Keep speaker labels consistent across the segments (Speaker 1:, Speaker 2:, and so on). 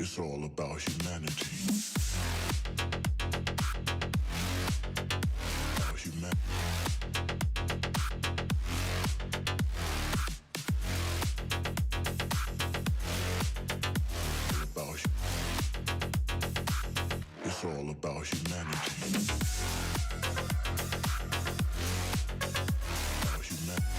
Speaker 1: It's all about humanity. About humanity. It's all about humanity. About humanity.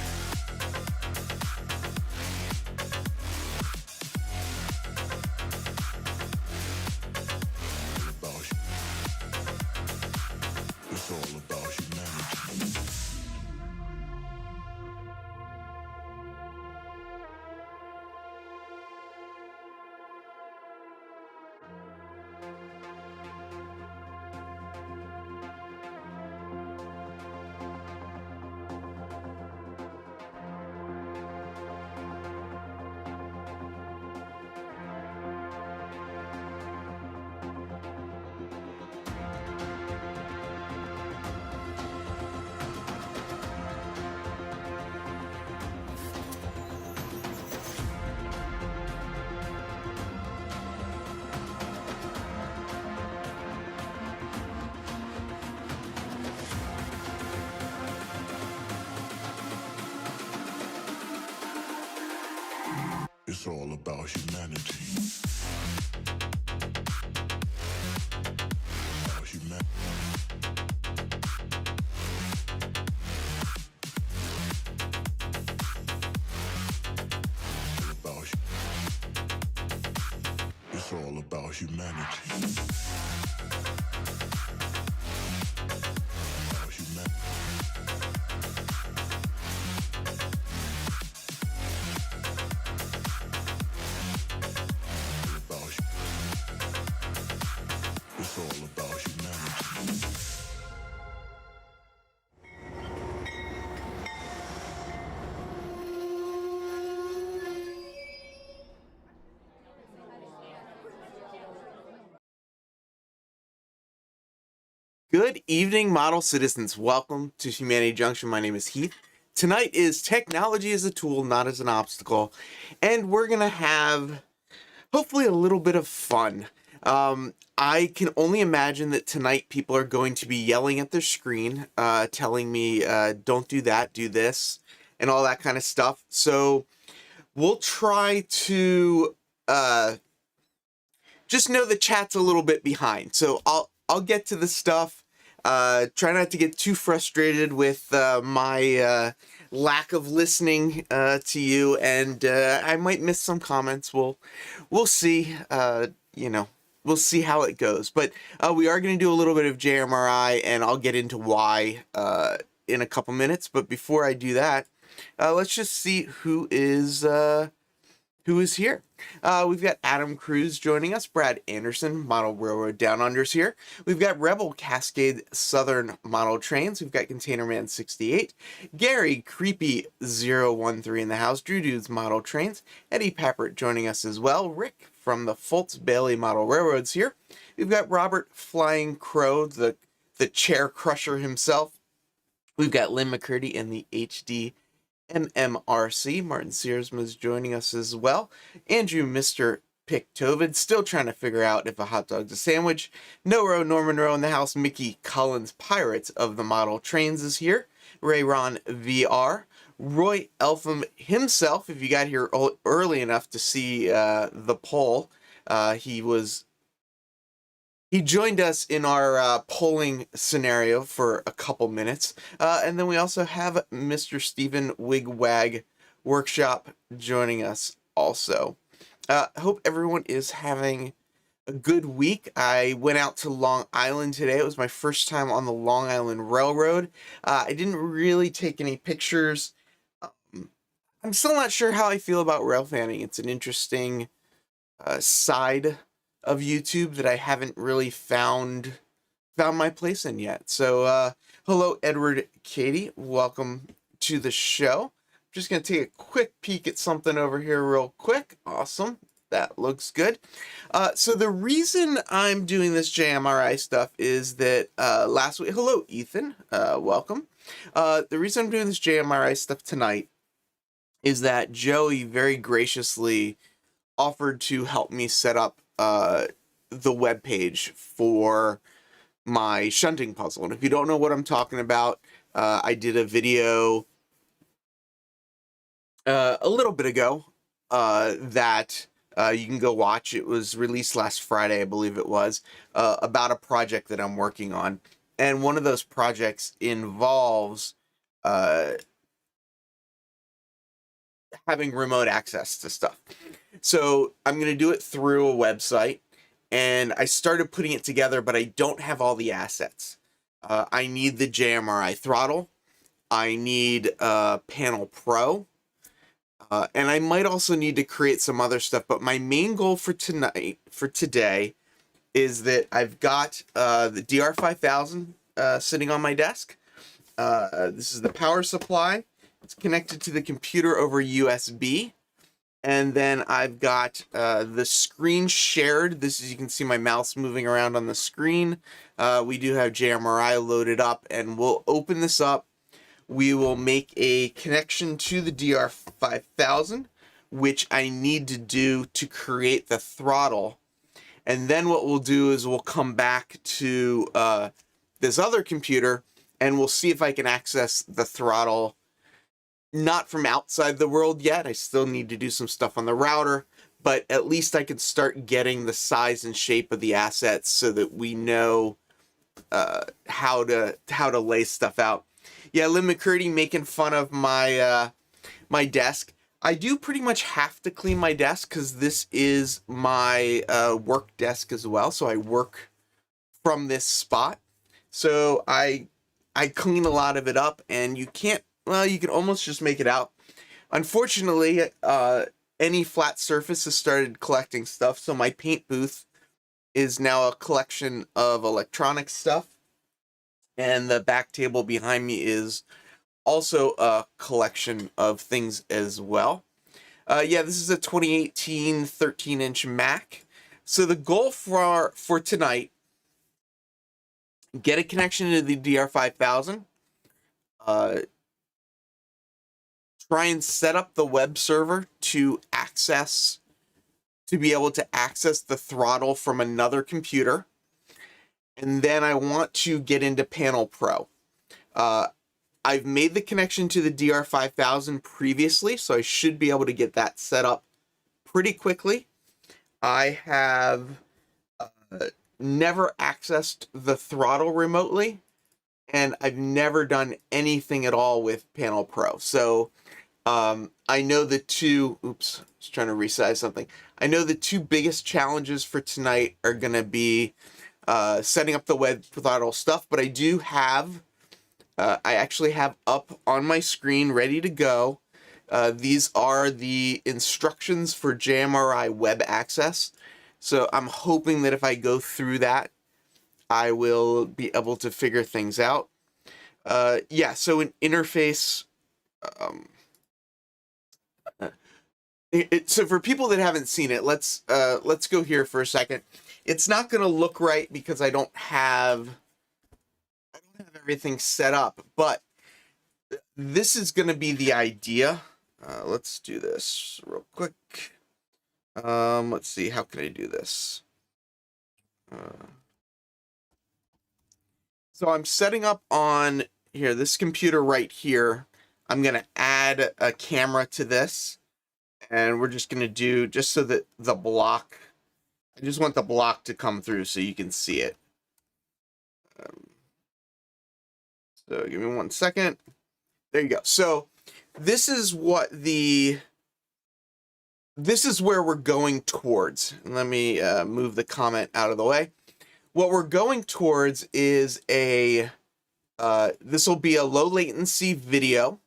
Speaker 1: It's all about humanity. It's all about humanity. About humanity. It's all about humanity. About humanity. It's all about humanity.
Speaker 2: Good evening, model citizens. Welcome to Humanity Junction. My name is Heath. Tonight is Technology as a Tool, Not as an Obstacle. And we're going to have, hopefully, a little bit of fun. I can only imagine that tonight people are going to be yelling at their screen, telling me, don't do that, do this, and all that kind of stuff. So we'll try to just know the chat's a little bit behind. So I'll get to the stuff. Try not to get too frustrated with my lack of listening to you, and I might miss some comments. We'll see. We'll see how it goes. But we are going to do a little bit of JMRI, and I'll get into why in a couple minutes. But before I do that, let's just see who is here. We've got Adam Cruz joining us, Brad Anderson, Model Railroad Down Unders here. We've got Rebel Cascade Southern Model Trains. We've got Containerman 68, Gary Creepy 013 in the house, Drew Dudes Model Trains, Eddie Pappert joining us as well, Rick from the Fultz Bailey Model Railroads here. We've got Robert Flying Crow, the chair crusher himself. We've got Lynn McCurdy in the HD MMRC. Martin Searsma is joining us as well. Andrew Mr. Pictovid, still trying to figure out if a hot dog's a sandwich. Norman Rowe in the house. Mickey Collins, Pirates of the Model Trains, is here. Ray Ron VR. Roy Elpham himself, if you got here early enough to see the poll, he joined us in our polling scenario for a couple minutes. And then we also have Mr. Stephen Wigwag Workshop joining us also. Hope everyone is having a good week. I went out to Long Island today. It was my first time on the Long Island Railroad. I didn't really take any pictures. I'm still not sure how I feel about rail fanning. It's an interesting side of YouTube that I haven't really found my place in yet. So hello, Edward Katie. Welcome to the show. I'm just going to take a quick peek at something over here real quick. Awesome. That looks good. So the reason I'm doing this JMRI stuff is that last week, hello, Ethan. Welcome. The reason I'm doing this JMRI stuff tonight is that Joey very graciously offered to help me set up the web page for my shunting puzzle. And if you don't know what I'm talking about, I did a video a little bit ago that you can go watch. It was released last Friday, I believe it was, about a project that I'm working on. And one of those projects involves having remote access to stuff. So I'm going to do it through a website, and I started putting it together, but I don't have all the assets. I need the JMRI throttle. I need Panel Pro. And I might also need to create some other stuff, but my main goal for today, is that I've got the DR5000 sitting on my desk. This is the power supply. It's connected to the computer over USB. And then I've got the screen shared. This is, you can see my mouse moving around on the screen. We do have JMRI loaded up, and we'll open this up. We will make a connection to the DR5000, which I need to do to create the throttle. And then what we'll do is we'll come back to this other computer, and we'll see if I can access the throttle, not from outside the world yet. I still need to do some stuff on the router, but at least I can start getting the size and shape of the assets so that we know how to lay stuff out. Yeah, Lynn McCurdy making fun of my my desk. I do pretty much have to clean my desk because this is my work desk as well. So I work from this spot. So I clean a lot of it up, and you can't, well, you can almost just make it out. Unfortunately, any flat surface has started collecting stuff. So my paint booth is now a collection of electronic stuff. And the back table behind me is also a collection of things as well. Yeah, this is a 2018 13-inch Mac. So the goal for tonight, get a connection to the DR5000. Try and set up the web server to be able to access the throttle from another computer. And then I want to get into Panel Pro. I've made the connection to the DR5000 previously, so I should be able to get that set up pretty quickly. I have never accessed the throttle remotely, and I've never done anything at all with Panel Pro. So I know the two, oops, I was trying to resize something. I know the two biggest challenges for tonight are going to be setting up the web throttle stuff, but I do have, I actually have up on my screen ready to go. These are the instructions for JMRI web access. So I'm hoping that if I go through that, I will be able to figure things out. Yeah, so an interface. So for people that haven't seen it, let's go here for a second. It's not going to look right because I don't have everything set up, but this is going to be the idea. Let's do this real quick. Let's see, how can I do this? So I'm setting up on here, this computer right here. I'm going to add a camera to this, and we're just going to do, just so that the block, I just want the block to come through so you can see it. So give me 1 second. There you go. So this is what this is where we're going towards. Let me move the comment out of the way. What we're going towards is this will be a low latency video,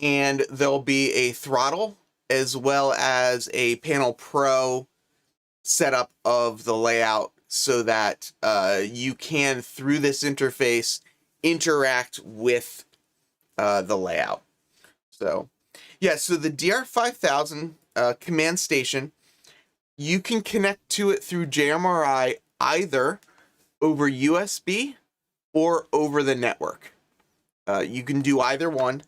Speaker 2: and there'll be a throttle as well as a Panel Pro setup of the layout so that you can, through this interface, interact with the layout. So yeah, so the DR5000 command station, you can connect to it through JMRI either over USB or over the network. You can do either one.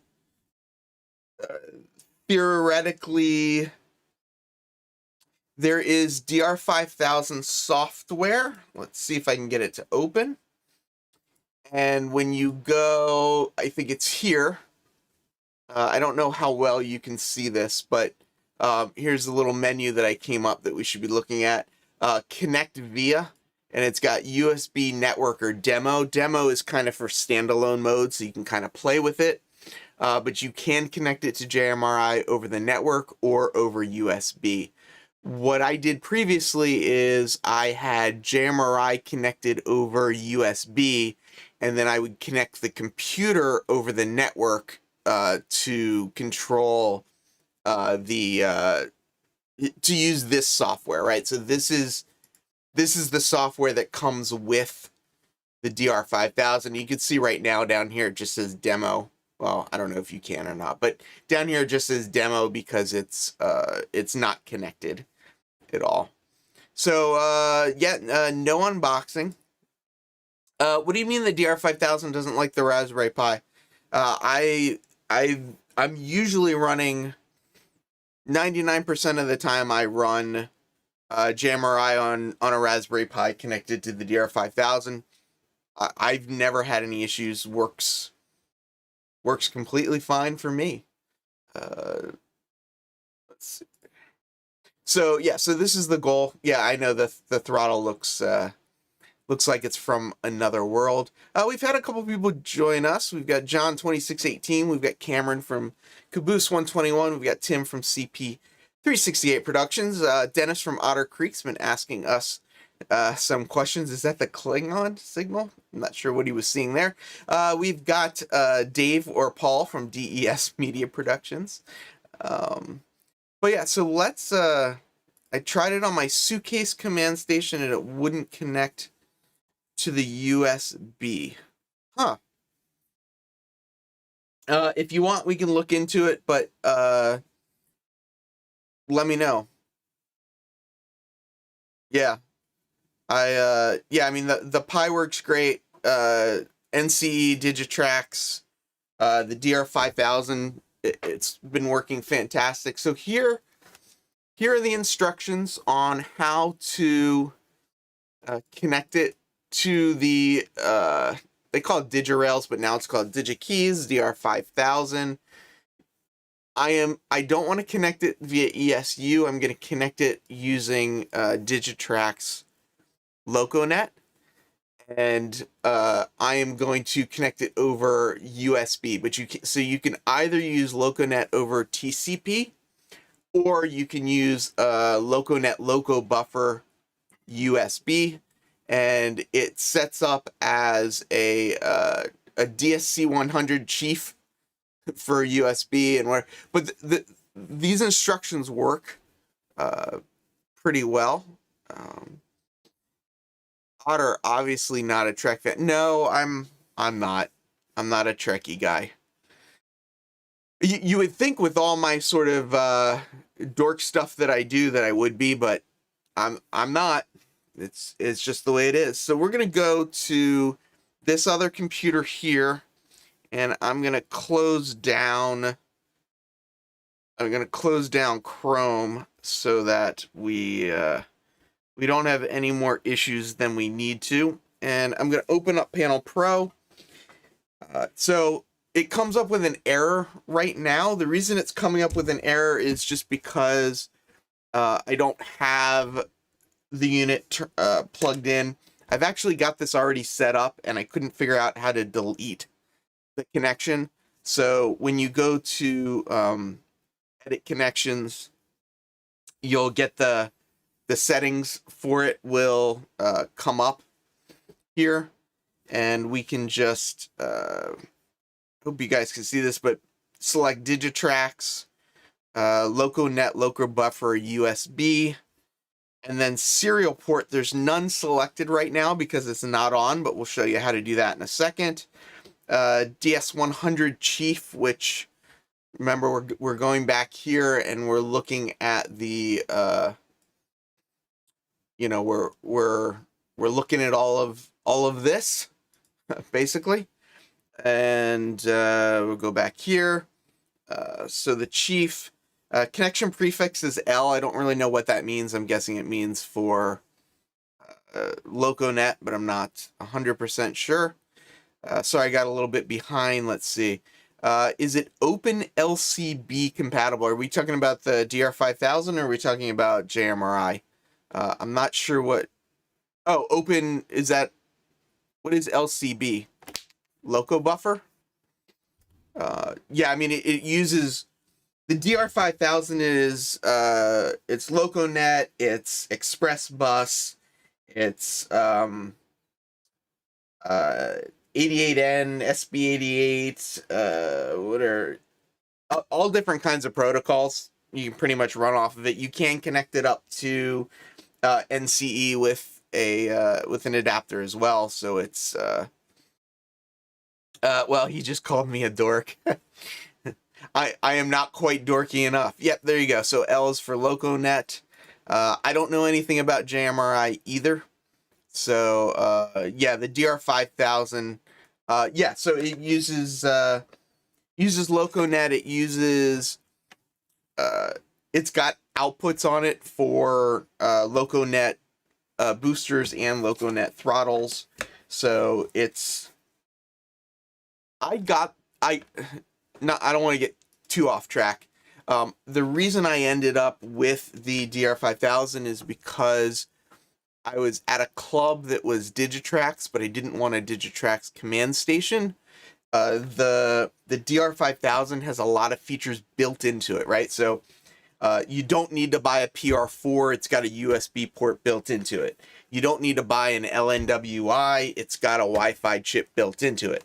Speaker 2: Theoretically, there is DR5000 software. Let's see if I can get it to open. And when you go, I think it's here. I don't know how well you can see this, but here's a little menu that I came up that we should be looking at. Connect via, and it's got USB network or demo. Demo is kind of for standalone mode, so you can kind of play with it. But you can connect it to JMRI over the network or over USB. What I did previously is I had JMRI connected over USB, and then I would connect the computer over the network to control to use this software, right? So this is the software that comes with the DR5000. You can see right now down here it just says demo. Well, I don't know if you can or not, but down here it just says demo because it's not connected at all. So no unboxing. What do you mean the DR5000 doesn't like the Raspberry Pi? I'm usually running 99% of the time I run JMRI on a Raspberry Pi connected to the DR5000. I've never had any issues. Works completely fine for me. Let's see. So yeah, so this is the goal. Yeah, I know the throttle looks like it's from another world. We've had a couple people join us. We've got John 2618. We've got Cameron from Caboose 121. We've got Tim from CP 368 Productions. Dennis from Otter Creek's been asking us some questions. Is that the Klingon signal? I'm not sure what he was seeing there. We've got Dave or Paul from DES Media Productions. But yeah, so let's, I tried it on my suitcase command station and it wouldn't connect to the USB. Huh. If you want, we can look into it, but let me know. Yeah. I mean, the Pi works great. NCE, Digitrax, the DR5000, it's been working fantastic. So here are the instructions on how to connect it to the, they call it DigiRails, but now it's called DigiKeys, DR5000. I don't want to connect it via ESU. I'm going to connect it using Digitrak's LocoNet, and I am going to connect it over USB. But you can either use LocoNet over TCP, or you can use LocoNet Loco Buffer USB, and it sets up as a DSC 100 chief for USB and where. But these instructions work pretty well. Otter, obviously not a Trek fan. No, I'm not. I'm not a Trekkie guy. You would think with all my sort of dork stuff that I do that I would be, but I'm not. It's just the way it is. So we're gonna go to this other computer here, and I'm gonna close down. I'm gonna close down Chrome so that we don't have any more issues than we need to. And I'm going to open up Panel Pro. So it comes up with an error right now. The reason it's coming up with an error is just because I don't have the unit plugged in. I've actually got this already set up, and I couldn't figure out how to delete the connection. So when you go to Edit Connections, you'll get the settings for it will come up here, and we can just hope you guys can see this, but select Digitrax, LocoNet, Loco Buffer, USB, and then serial port. There's none selected right now because it's not on, but we'll show you how to do that in a second. DS100 Chief, which remember we're going back here and we're looking at the we're looking at all of this basically, and we'll go back here. So the Chief, Connection prefix is L. I don't really know what that means. I'm guessing it means for LocoNet, but I'm not 100% sure. Sorry, I got a little bit behind. Let's see. Is it Open LCB compatible? Are we talking about the DR5000 or are we talking about JMRI? I'm not sure what... Oh, Open, is that... What is LCB? Loco buffer? Yeah, I mean, it uses... The DR5000 is, it's LocoNet, it's Express Bus, it's, 88N, SB88, what are... all different kinds of protocols. You can pretty much run off of it. You can connect it up to NCE with an adapter as well. So it's well, he just called me a dork. I am not quite dorky enough. Yep, there you go. So L is for LocoNet. I don't know anything about JMRI either. So yeah, the DR5000. Yeah, so it uses LocoNet. It uses it's got outputs on it for LocoNet boosters and LocoNet throttles. So it's I don't want to get too off track. The reason I ended up with the DR5000 is because I was at a club that was Digitrax, but I didn't want a Digitrax command station. The DR5000 has a lot of features built into it, right? So you don't need to buy a PR4, it's got a USB port built into it. You don't need to buy an LNWI, it's got a Wi-Fi chip built into it.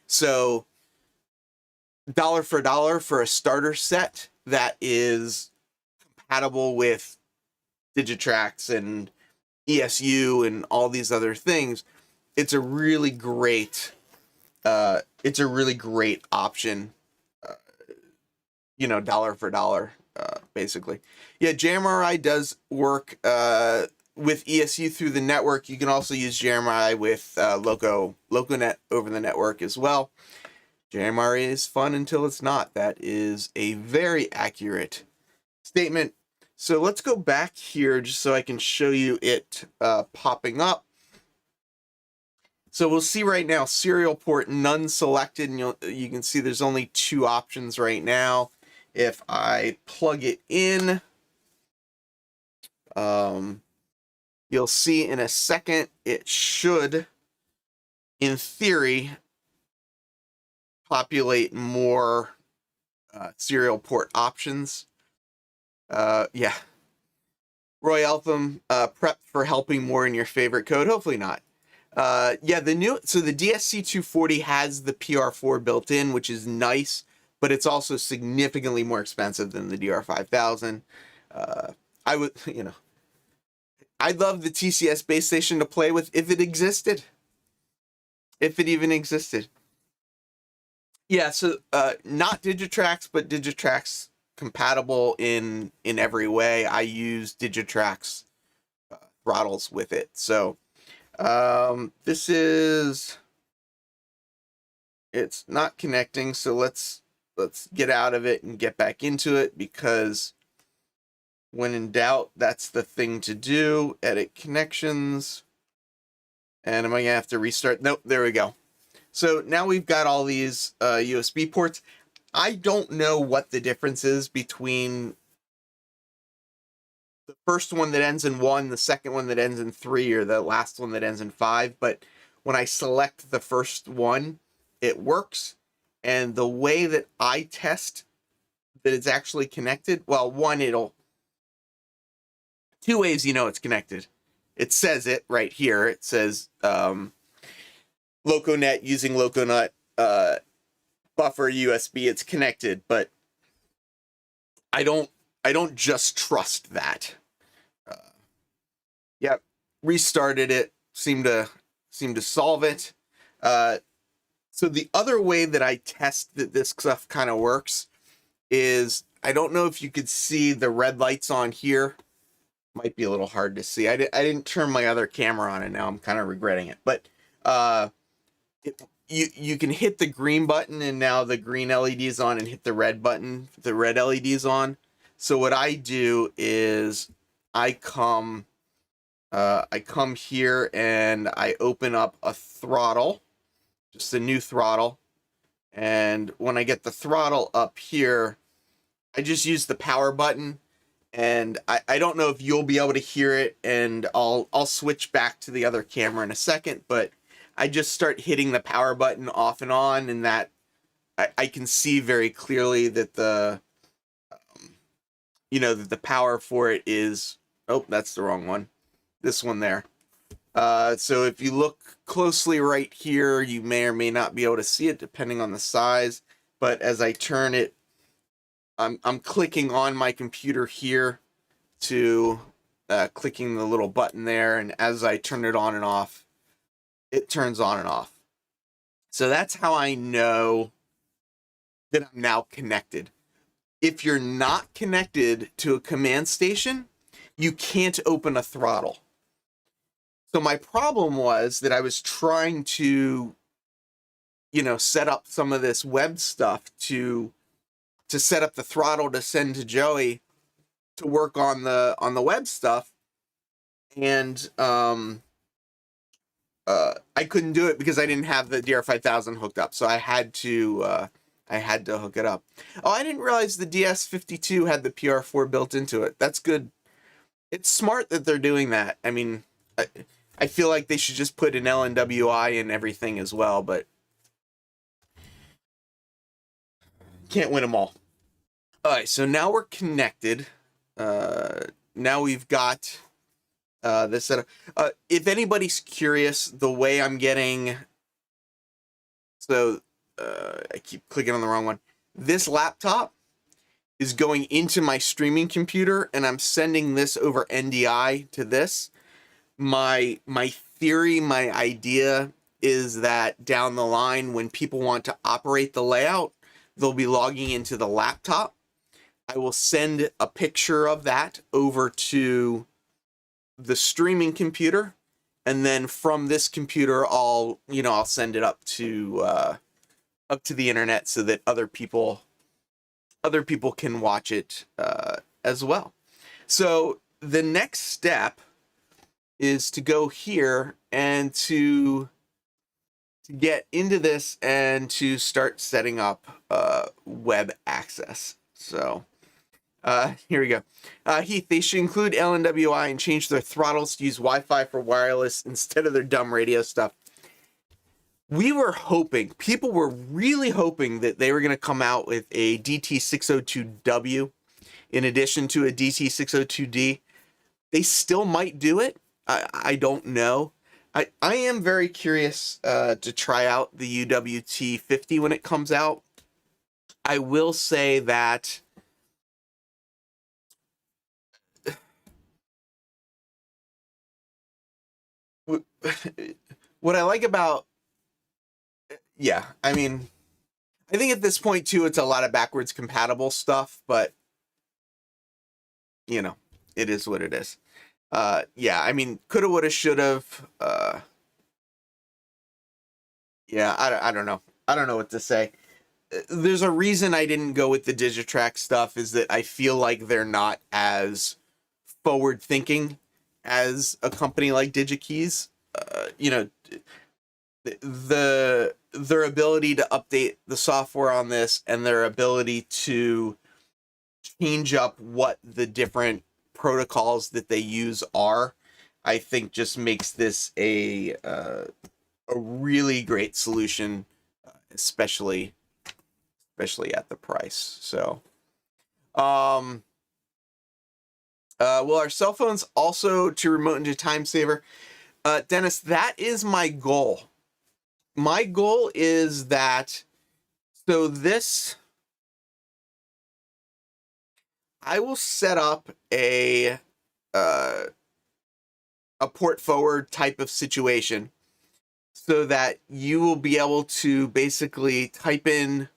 Speaker 2: So dollar for a starter set that is compatible with Digitrax and ESU and all these other things, it's a really great option, you know, dollar for dollar, basically. Yeah, JMRI does work with ESU through the network. You can also use JMRI with LocoNet over the network as well. JMRI is fun until it's not. That is a very accurate statement. So let's go back here just so I can show you it popping up. So we'll see right now, serial port none selected, and you can see there's only two options right now. If I plug it in, you'll see in a second it should, in theory, populate more serial port options. Yeah. Roy Eltham, prep for helping more in your favorite code. Hopefully not. Yeah, the DSC240 has the PR4 built in, which is nice, but it's also significantly more expensive than the DR5000. I would, you know, I'd love the TCS base station to play with if it existed. If it even existed. Yeah, so not Digitrax, but Digitrax compatible in every way. I use Digitrax throttles with it. So this is, it's not connecting, so let's get out of it and get back into it, because when in doubt, that's the thing to do. Edit connections. And am I gonna have to restart? Nope, there we go. So now we've got all these USB ports. I don't know what the difference is between the first one that ends in 1, the second one that ends in 3, or the last one that ends in 5, but when I select the first one, it works. And the way that I test that it's actually connected, well, two ways you know it's connected. It says it right here. It says LocoNet using LocoNet buffer USB, it's connected, but I don't just trust that. Yep, restarted it, seemed to solve it. So the other way that I test that this stuff kind of works is, I don't know if you could see the red lights on here. Might be a little hard to see. I didn't turn my other camera on, and now I'm kind of regretting it. But you can hit the green button, and now the green LED is on, and hit the red button, the red LED is on. So what I do is I come here and I open up a throttle, just a new throttle. And when I get the throttle up here, I just use the power button, and I don't know if you'll be able to hear it, and I'll switch back to the other camera in a second, but I just start hitting the power button off and on, and that I can see very clearly that the that the power for it is, oh, that's the wrong one. This one there. So if you look closely right here, you may or may not be able to see it depending on the size, but as I turn it, I'm clicking on my computer here to clicking the little button there, and as I turn it on and off, it turns on and off. So that's how I know that I'm now connected. If you're not connected to a command station, you can't open a throttle. So my problem was that I was trying to, set up some of this web stuff to set up the throttle to send to Joey to work on the web stuff, and I couldn't do it because I didn't have the DR5000 hooked up. So I had to hook it up. Oh, I didn't realize the DS52 had the PR4 built into it. That's good. It's smart that they're doing that. I mean, I feel like they should just put an LNWI in everything as well, but can't win them all. All right, so now we're connected. Now we've got this setup. If anybody's curious, the way I'm getting... So, I keep clicking on the wrong one. This laptop is going into my streaming computer, and I'm sending this over NDI to this. My theory, my idea is that down the line, when people want to operate the layout, they'll be logging into the laptop. I will send a picture of that over to the streaming computer, and then from this computer, I'll send it up to the internet so that other people can watch it as well. So the next step is to go here and to get into this and to start setting up web access. So here we go. Heath, they should include LNWI and change their throttles to use Wi-Fi for wireless instead of their dumb radio stuff. We were hoping, people were really hoping that they were going to come out with a DT602W in addition to a DT602D. They still might do it. I don't know. I am very curious to try out the UWT50 when it comes out. I will say that what I like about, I mean, I think at this point too, it's a lot of backwards compatible stuff, but it is what it is. I mean, coulda, woulda, should've. I don't know. I don't know what to say. There's a reason I didn't go with the Digitrak stuff, is that I feel like they're not as forward thinking as a company like DigiKeys. Their ability to update the software on this and their ability to change up what the different protocols that they use are, I think just makes this a really great solution, especially at the price. So, will our cell phones also to remote into Timesaver? Dennis, that is my goal. My goal is that, so this, I will set up a port forward type of situation so that you will be able to basically type in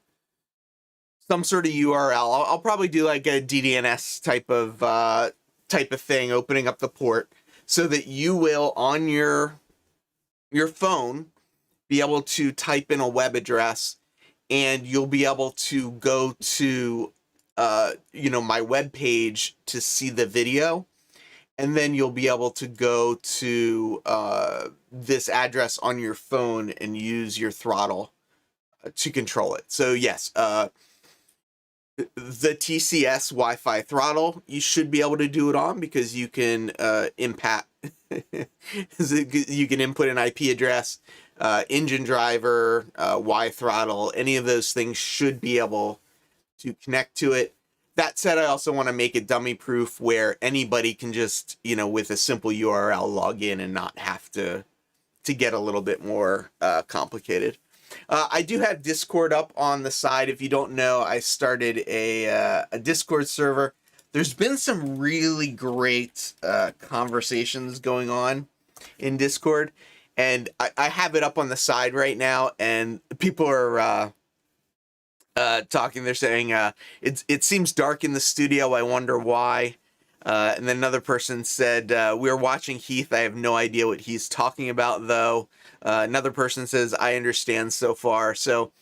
Speaker 2: some sort of URL. I'll probably do like a DDNS type of thing, opening up the port, so that you will on your phone be able to type in a web address, and you'll be able to go to you know, my web page to see the video. And then you'll be able to go to this address on your phone and use your throttle to control it. So yes, the TCS Wi-Fi throttle, you should be able to do it on, because you can impact, you can input an IP address, engine driver, Y throttle, any of those things should be able to connect to it. That said, I also want to make it dummy proof where anybody can just, you know, with a simple URL log in and not have to get a little bit more complicated. I do have Discord up on the side. If you don't know, I started a Discord server. There's been some really great conversations going on in Discord, and I have it up on the side right now, and people are talking. They're saying it seems dark in the studio. I wonder why. And then another person said, we're watching Heath. I have no idea what he's talking about, though. Another person says, I understand so far. So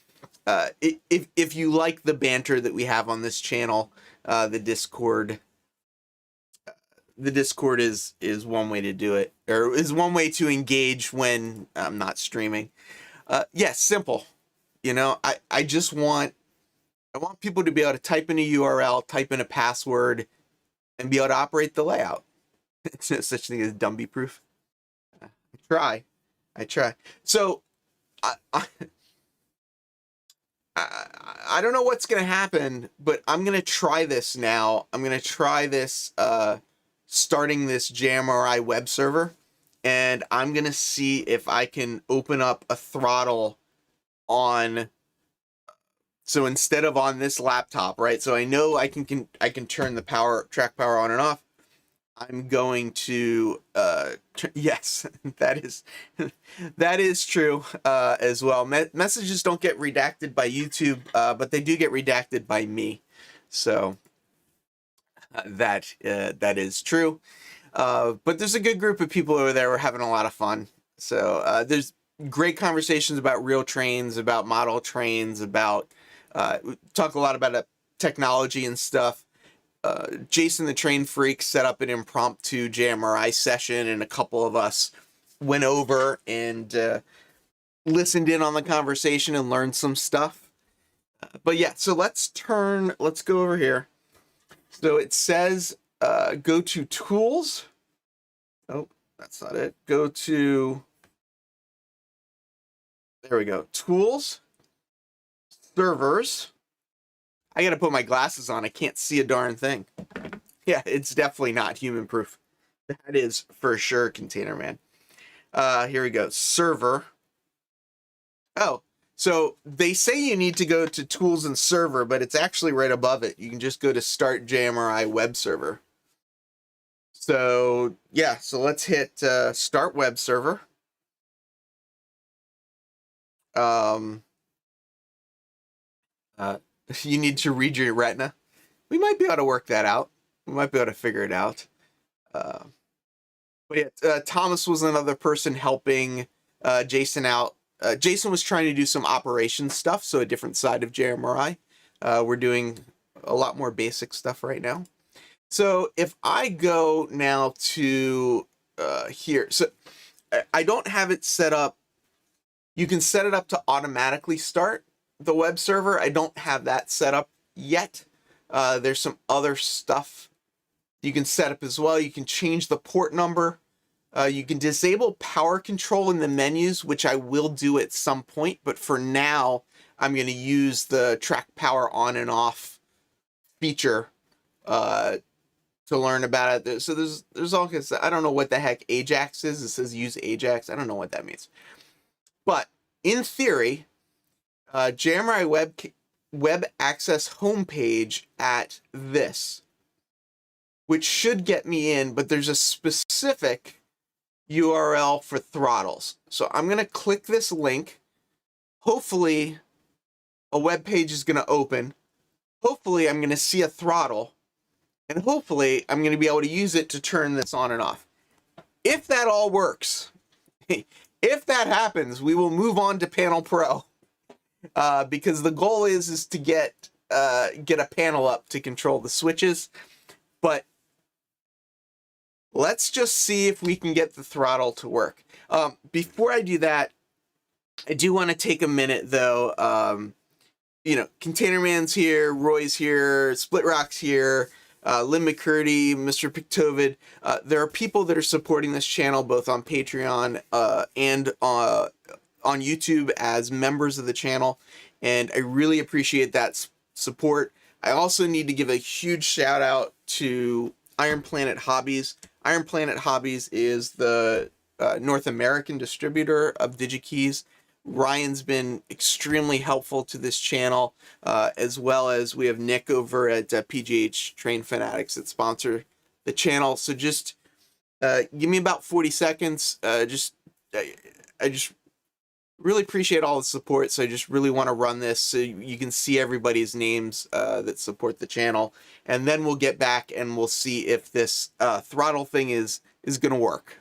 Speaker 2: if you like the banter that we have on this channel, the Discord is one way to do it, or is one way to engage when I'm not streaming. Yes, simple. You know, I want people to be able to type in a URL, type in a password, and be able to operate the layout. It's no such thing as dummy proof. I try. So I don't know what's gonna happen, but I'm gonna try this now. I'm gonna try this starting this JMRI web server, and I'm gonna see if I can open up a throttle on. So instead of on this laptop, right? So I know I can turn the track power on and off. I'm going to yes, that is true as well. Messages don't get redacted by YouTube, but they do get redacted by me. So that is true. But there's a good group of people over there. We're having a lot of fun. So there's great conversations about real trains, about model trains, about we talk a lot about technology and stuff. Jason the Train Freak set up an impromptu JMRI session, and a couple of us went over and listened in on the conversation and learned some stuff. But yeah, so let's go over here. So it says go to Tools. Oh, that's not it. Go to, there we go, Tools, Servers. I gotta put my glasses on. I can't see a darn thing. Yeah, it's definitely not human proof. That is for sure Container Man. Here we go. Server. Oh, so they say you need to go to Tools and Server, but it's actually right above it. You can just go to Start JMRI Web Server. So yeah, so let's hit Start Web Server. You need to read your retina. We might be able to work that out. We might be able to figure it out. But yeah, Thomas was another person helping Jason out. Jason was trying to do some operations stuff, so a different side of JMRI. We're doing a lot more basic stuff right now. So if I go now to here, so I don't have it set up. You can set it up to automatically start the web server. I don't have that set up yet. There's some other stuff you can set up as well. You can change the port number. You can disable power control in the menus, which I will do at some point, but for now I'm going to use the track power on and off feature to learn about it. So there's all kinds of, I don't know what the heck Ajax is. It says use Ajax. I don't know what that means. But in theory, JMRI web access homepage at this, which should get me in, but there's a specific URL for throttles. So I'm going to click this link. Hopefully a web page is going to open. Hopefully I'm going to see a throttle, and hopefully I'm going to be able to use it to turn this on and off. If that all works, if that happens, we will move on to Panel Pro, because the goal is to get get a panel up to control the switches, but let's just see if we can get the throttle to work. Before I do that, I do want to take a minute though. You know, Container Man's here, Roy's here, Split Rock's here, Lynn McCurdy, Mr. Pictovid. There are people that are supporting this channel both on Patreon and on YouTube as members of the channel, and I really appreciate that support. I also need to give a huge shout out to Iron Planet Hobbies. Iron Planet Hobbies is the North American distributor of DigiKeys. Ryan's been extremely helpful to this channel, as well as we have Nick over at PGH Train Fanatics that sponsor the channel. So just give me about 40 seconds. I just really appreciate all the support. So I just really want to run this so you can see everybody's names that support the channel. And then we'll get back and we'll see if this throttle thing is going to work.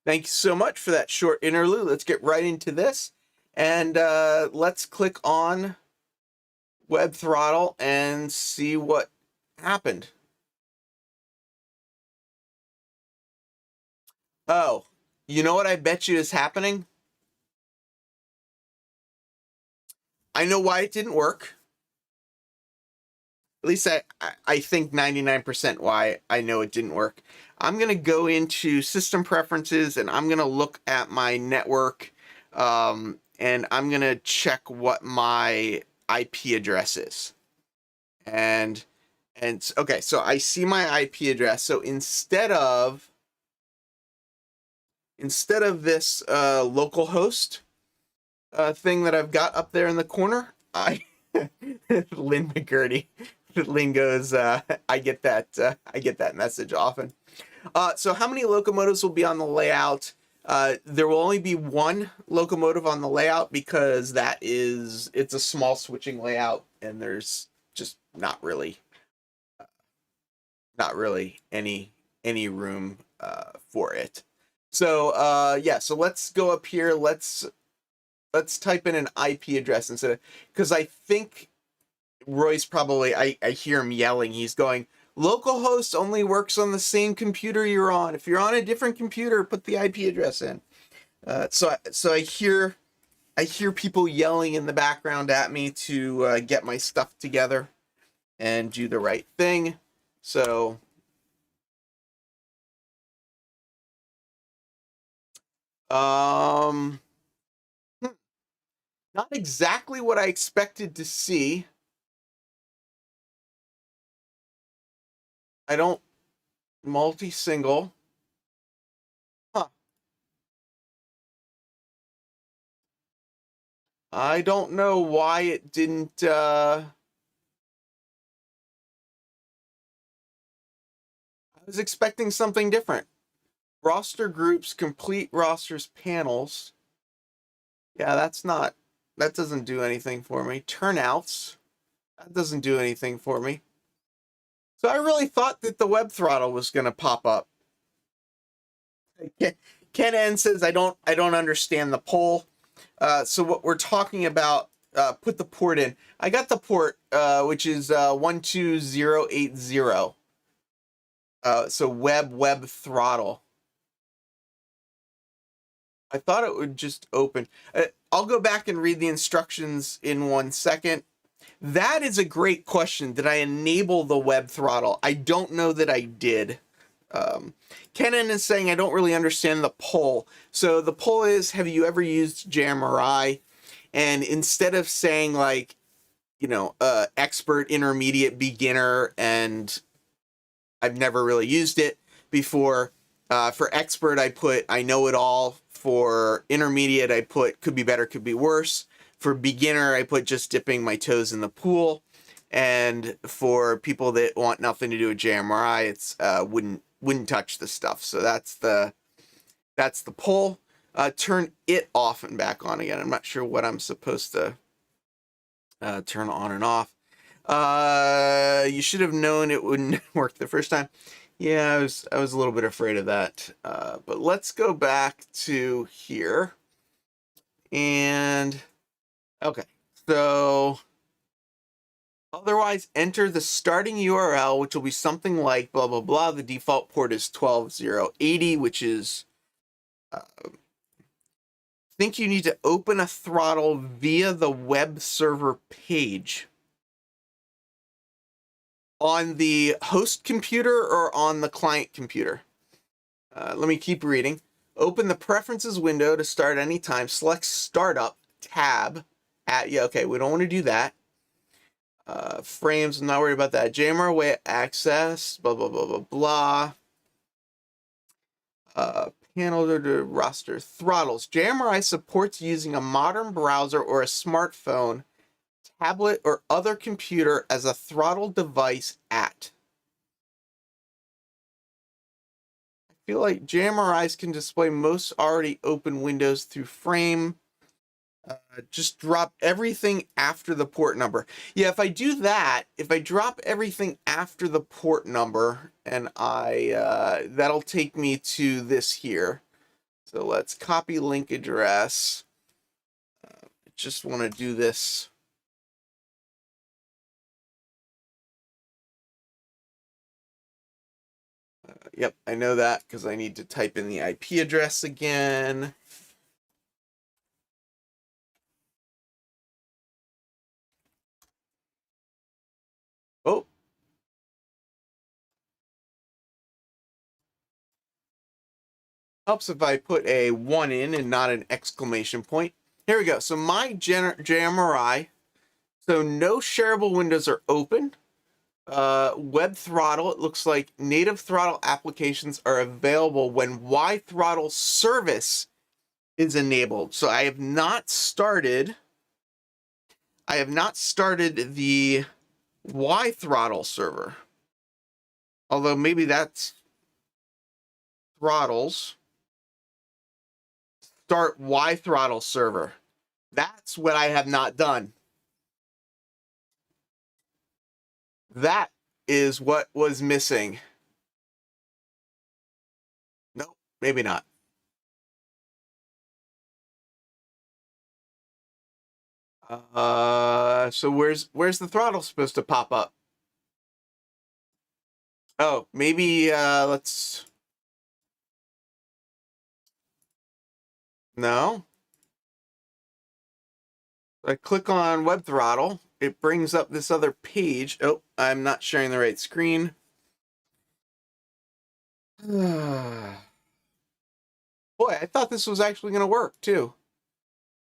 Speaker 2: Thank you so much for that short interlude. Let's get right into this. And let's click on web throttle and see what happened. Oh, you know what I bet you is happening? I know why it didn't work. At least I think 99% why I know it didn't work. I'm going to go into system preferences and I'm going to look at my network and I'm going to check what my IP address is. And okay, so I see my IP address. So instead of this localhost thing that I've got up there in the corner, Lynn McCurdy. Lynn goes, I get that message often. So how many locomotives will be on the layout? There will only be one locomotive on the layout because it's a small switching layout and there's just not really any room for it. So yeah, so let's go up here. Let's type in an IP address instead of, because I think Roy's probably, I hear him yelling. He's going, localhost only works on the same computer you're on. If you're on a different computer, put the IP address in. So I hear people yelling in the background at me to get my stuff together and do the right thing. So not exactly what I expected to see. I don't multi-single. Huh. I don't know why it didn't I was expecting something different. Roster groups, complete rosters, panels. Yeah, that doesn't do anything for me. Turnouts, that doesn't do anything for me. So I really thought that the web throttle was going to pop up. Ken N says, I don't understand the poll. So what we're talking about, put the port in. I got the port, which is 12080. So web throttle. I thought it would just open. I'll go back and read the instructions in 1 second. That is a great question. Did I enable the web throttle? I don't know that I did. Kenan is saying, I don't really understand the poll. So the poll is, have you ever used JMRI? And instead of saying like, expert, intermediate, beginner, and I've never really used it before. For expert, I put I know it all. For intermediate, I put could be better, could be worse. For beginner, I put just dipping my toes in the pool. And for people that want nothing to do with JMRI, it's wouldn't touch the stuff. So that's the poll. Turn it off and back on again. I'm not sure what I'm supposed to turn on and off. You should have known it wouldn't work the first time. Yeah, I was a little bit afraid of that. But let's go back to here. And okay, so otherwise enter the starting URL, which will be something like blah blah blah. The default port is 12.0.80, which is think you need to open a throttle via the web server page. On the host computer or on the client computer? Let me keep reading. Open the preferences window to start anytime. Select startup tab at, yeah, okay, we don't want to do that. Frames, I'm not worried about that. JMRI access, blah, blah, blah, blah, blah. Panel to roster throttles. JMRI supports using a modern browser or a smartphone, tablet, or other computer as a throttle device at. I feel like JMRIs can display most already open windows through frame. Just drop everything after the port number. Yeah, if I do that, if I drop everything after the port number, and that'll take me to this here. So let's copy link address. Just want to do this. Yep, I know that because I need to type in the IP address again. Oh. Helps if I put a 1 in and not an exclamation point. Here we go. So my JMRI. So no shareable windows are open. Web throttle, it looks like native throttle applications are available when Y throttle service is enabled. So I have not started the Y throttle server. Although maybe that's throttles. Start Y throttle server. That's what I have not done. That is what was missing. Nope, maybe not. So where's the throttle supposed to pop up? Oh, maybe let's. No. I click on web throttle. It brings up this other page. Oh, I'm not sharing the right screen. Boy, I thought this was actually going to work too.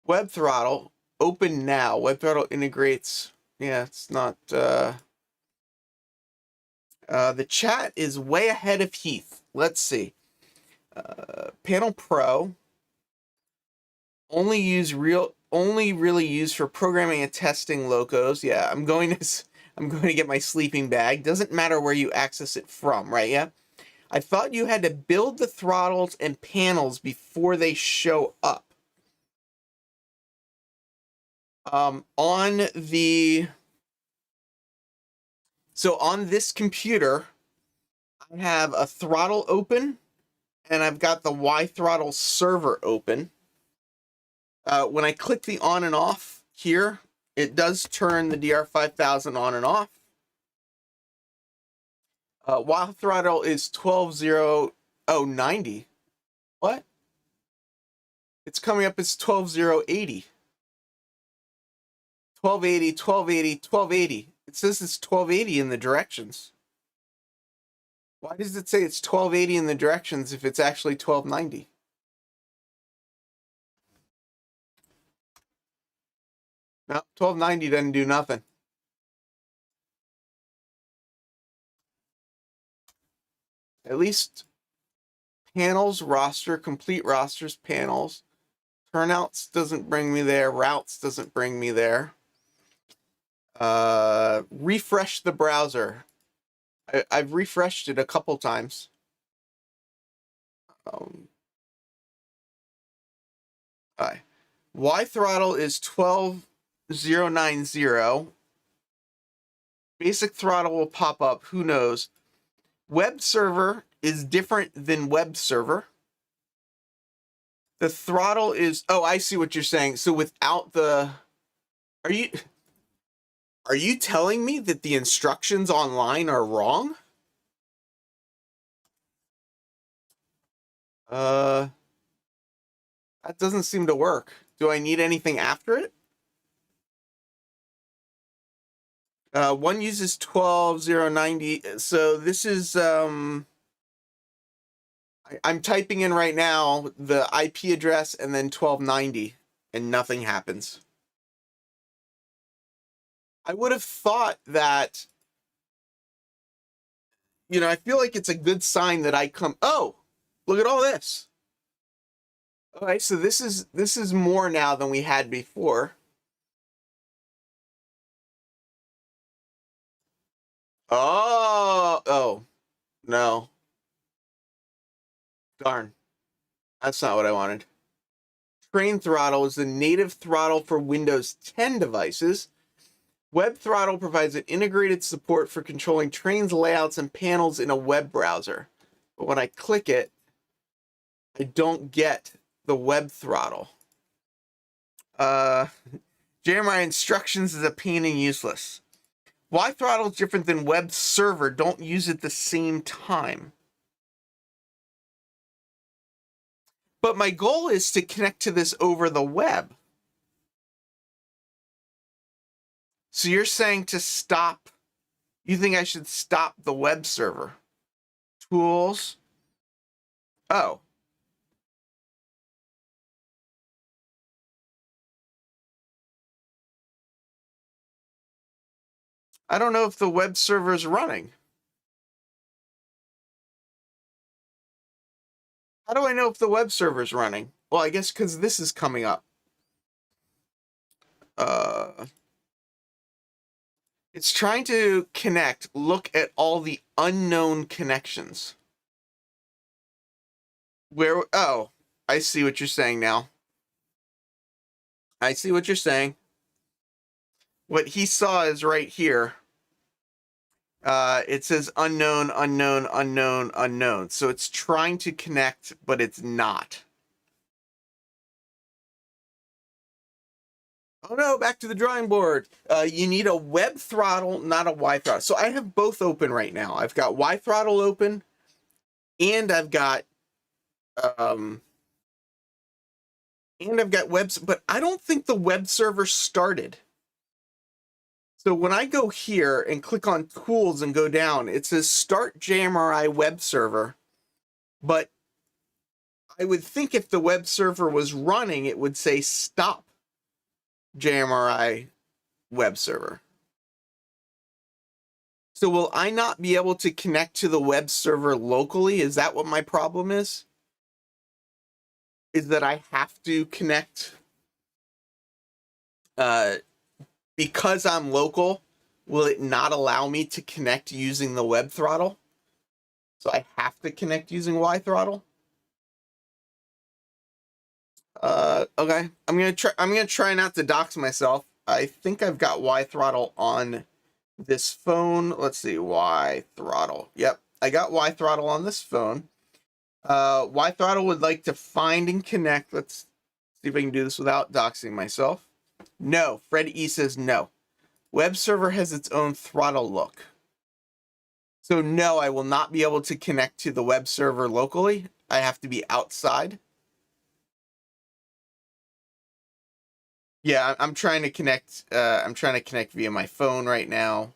Speaker 2: Web throttle, open now. Web throttle integrates. Yeah, it's not. The chat is way ahead of Heath. Let's see. Panel Pro. Only really used for programming and testing locos. Yeah, I'm going to get my sleeping bag. Doesn't matter where you access it from, right? Yeah. I thought you had to build the throttles and panels before they show up. On this computer, I have a throttle open, and I've got the Y throttle server open. When I click the on and off here, it does turn the DR5000 on and off. Y throttle is 12.0.90. What? It's coming up as 12.0.80. 1280, 1280, 1280. It says it's 1280 in the directions. Why does it say it's 1280 in the directions if it's actually 1290? No, 1290 doesn't do nothing. At least panels, roster, complete rosters, panels. Turnouts doesn't bring me there. Routes doesn't bring me there. Refresh the browser. I've refreshed it a couple times. Y throttle is 12090. Basic throttle will pop up. Who knows? Web server is different than web server. The throttle is, oh, I see what you're saying. So without the, are you telling me that the instructions online are wrong? That doesn't seem to work. Do I need anything after it? One uses 12090. So this is, I'm typing in right now the IP address and then 1290 and nothing happens. I would have thought that, you know, I feel like it's a good sign that I come, oh, look at all this. All right, so this is more now than we had before. Oh, no. Darn. That's not what I wanted. Train throttle is the native throttle for Windows 10 devices. Web throttle provides an integrated support for controlling trains, layouts, and panels in a web browser. But when I click it, I don't get the web throttle. JMRI instructions is a pain and useless. Y throttle is different than web server. Don't use it at the same time. But my goal is to connect to this over the web. So you're saying to stop, you think I should stop the web server? Tools. Oh. I don't know if the web server is running. How do I know if the web server is running? Well, I guess because this is coming up. It's trying to connect. Look at all the unknown connections. Where, oh, I see what you're saying now. I see what you're saying. What he saw is right here. It says unknown, unknown, unknown, unknown. So it's trying to connect, but it's not. Oh no, back to the drawing board. You need a web throttle, not a Y throttle. So I have both open right now. I've got Y throttle open, and I've got webs, but I don't think the web server started. So when I go here and click on tools and go down, it says start JMRI web server. But I would think if the web server was running, it would say stop JMRI web server. So will I not be able to connect to the web server locally? Is that what my problem is? Is that I have to connect because I'm local? Will it not allow me to connect using the web throttle? So I have to connect using Y throttle? Okay. I'm gonna try not to dox myself. I think I've got Y throttle on this phone. Let's see, Y throttle. Yep, I got Y throttle on this phone. Y throttle would like to find and connect. Let's see if I can do this without doxing myself. No, Fred E says no. Web server has its own throttle look. So no, I will not be able to connect to the web server locally. I have to be outside. Yeah, I'm trying to connect. I'm trying to connect via my phone right now.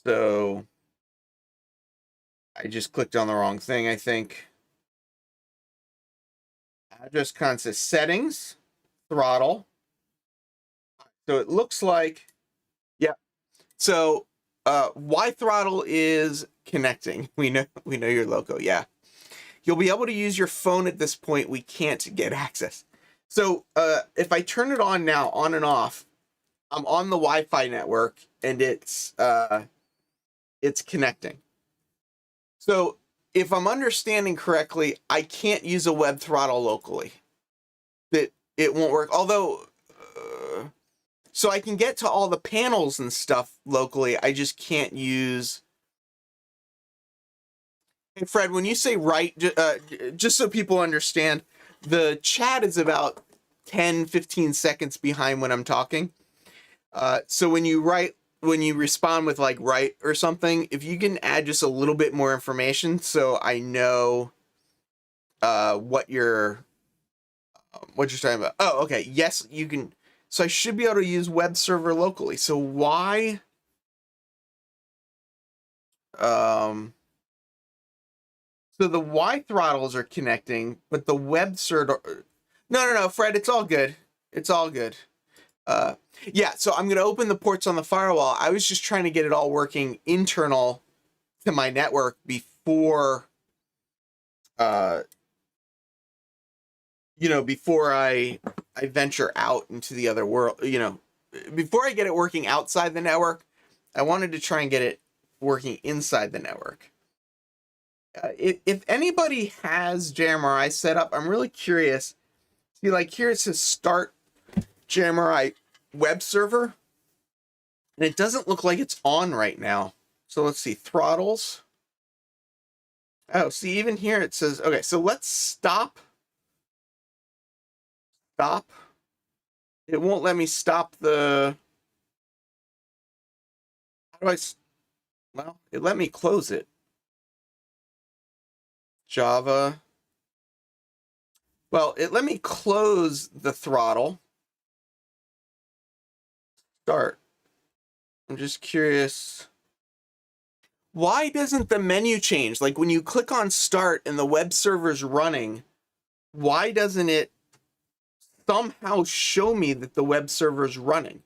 Speaker 2: So I just clicked on the wrong thing, I think. Address consist settings, throttle. So it looks like, yeah. So Y throttle is connecting. We know your logo. Yeah. You'll be able to use your phone at this point. We can't get access. So if I turn it on now, on and off, I'm on the Wi-Fi network and it's connecting. So if I'm understanding correctly, I can't use a web throttle locally. That it won't work. Although, so I can get to all the panels and stuff locally. I just can't use. Hey Fred, when you say right, just so people understand, the chat is about 10-15 seconds behind when I'm talking. So when you respond with like right or something, if you can add just a little bit more information so I know what you're talking about. Oh, okay. Yes, you can. So I should be able to use web server locally. So why? So the Y throttles are connecting, but the web server. No, Fred. It's all good. It's all good. Yeah. So I'm gonna open the ports on the firewall. I was just trying to get it all working internal to my network before. Before I venture out into the other world, before I get it working outside the network, I wanted to try and get it working inside the network. If anybody has JMRI set up, I'm really curious. See, like here it says start JMRI web server, and it doesn't look like it's on right now. So let's see, throttles. Oh, see, even here it says, okay, so let's stop. It won't let me stop the. How do I? Well, it let me close it. Java. Well, it let me close the throttle. Start. I'm just curious. Why doesn't the menu change? Like when you click on start and the web server's running, why doesn't it somehow show me that the web server's running?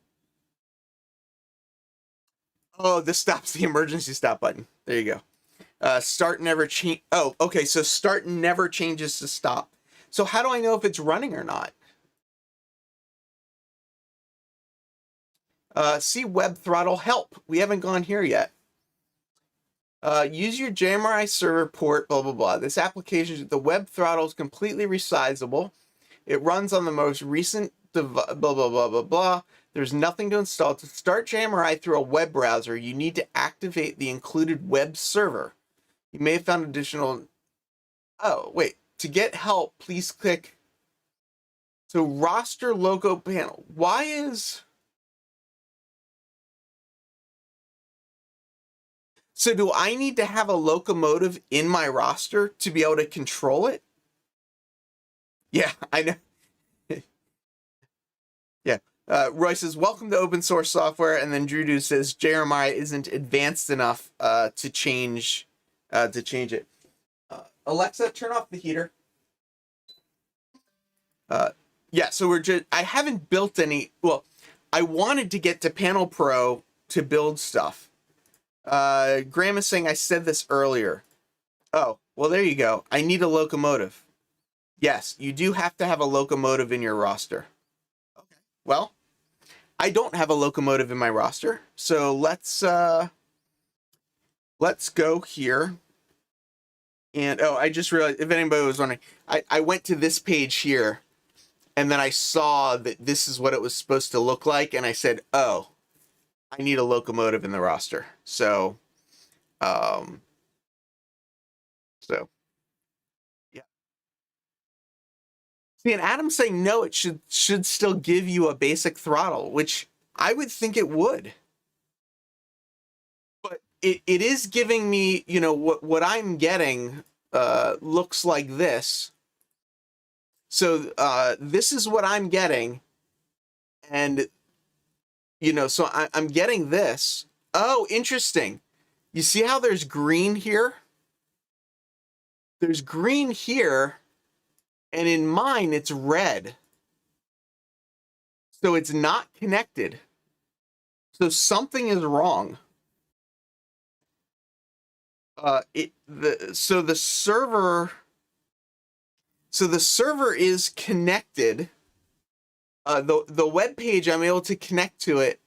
Speaker 2: Oh, this stops the emergency stop button. There you go. Start never change. Oh, okay. So start never changes to stop. So how do I know if it's running or not? See web throttle help. We haven't gone here yet. Use your JMRI server port, blah, blah, blah. This application, the web throttle is completely resizable. It runs on the most recent device, blah, blah, blah, blah, blah. There's nothing to install. To start JMRI through a web browser, you need to activate the included web server. You may have found additional. Oh, wait. To get help, please click. So roster logo panel. Why is. So do I need to have a locomotive in my roster to be able to control it? Yeah, I know. Yeah. Roy says, welcome to open source software. And then Drew says, JMRI isn't advanced enough to change it. Alexa, turn off the heater. Yeah, so I haven't built any. Well, I wanted to get to Panel Pro to build stuff. Graham is saying I said this earlier. Oh, well, there you go. I need a locomotive. Yes, you do have to have a locomotive in your roster. Okay. Well, I don't have a locomotive in my roster, so let's go here. And I just realized, if anybody was wondering, I went to this page here, and then I saw that this is what it was supposed to look like, and I said, oh, I need a locomotive in the roster. So, yeah. See, and Adam's saying no, it should still give you a basic throttle, which I would think it would. But it is giving me, what I'm getting looks like this. So this is what I'm getting, and so I'm getting this. Oh, interesting. You see how there's green here? There's green here, and in mine, it's red. So it's not connected. So something is wrong. So the server is connected. The web page, I'm able to connect to it,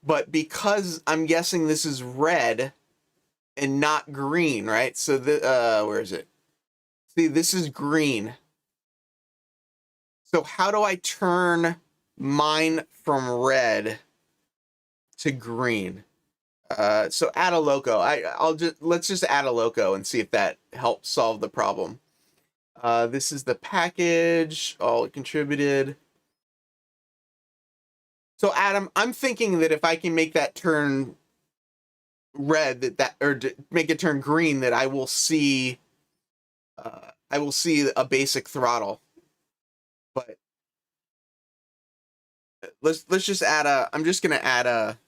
Speaker 2: but because I'm guessing this is red and not green, right? So where is it? See, this is green. So how do I turn mine from red to green? So add a loco. Let's just add a loco and see if that helps solve the problem. This is the package, all contributed. So Adam, I'm thinking that if I can make that turn red, or make it turn green, that I will see a basic throttle. But let's just add a. I'm just gonna add a.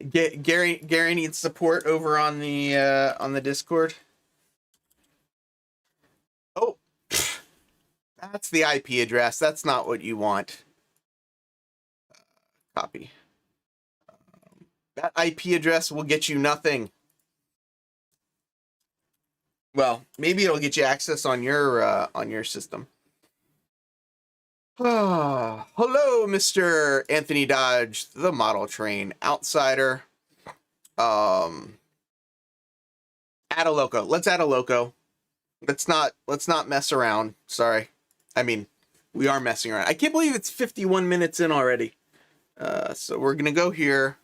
Speaker 2: Gary needs support over on the Discord. Oh, that's the IP address. That's not what you want. Copy. That IP address will get you nothing. Well, maybe it'll get you access on your system. Hello, Mr. Anthony Dodge, the model train outsider. Add a loco. Let's add a loco. Let's not mess around. Sorry. I mean, we are messing around. I can't believe it's 51 minutes in already. So we're going to go here.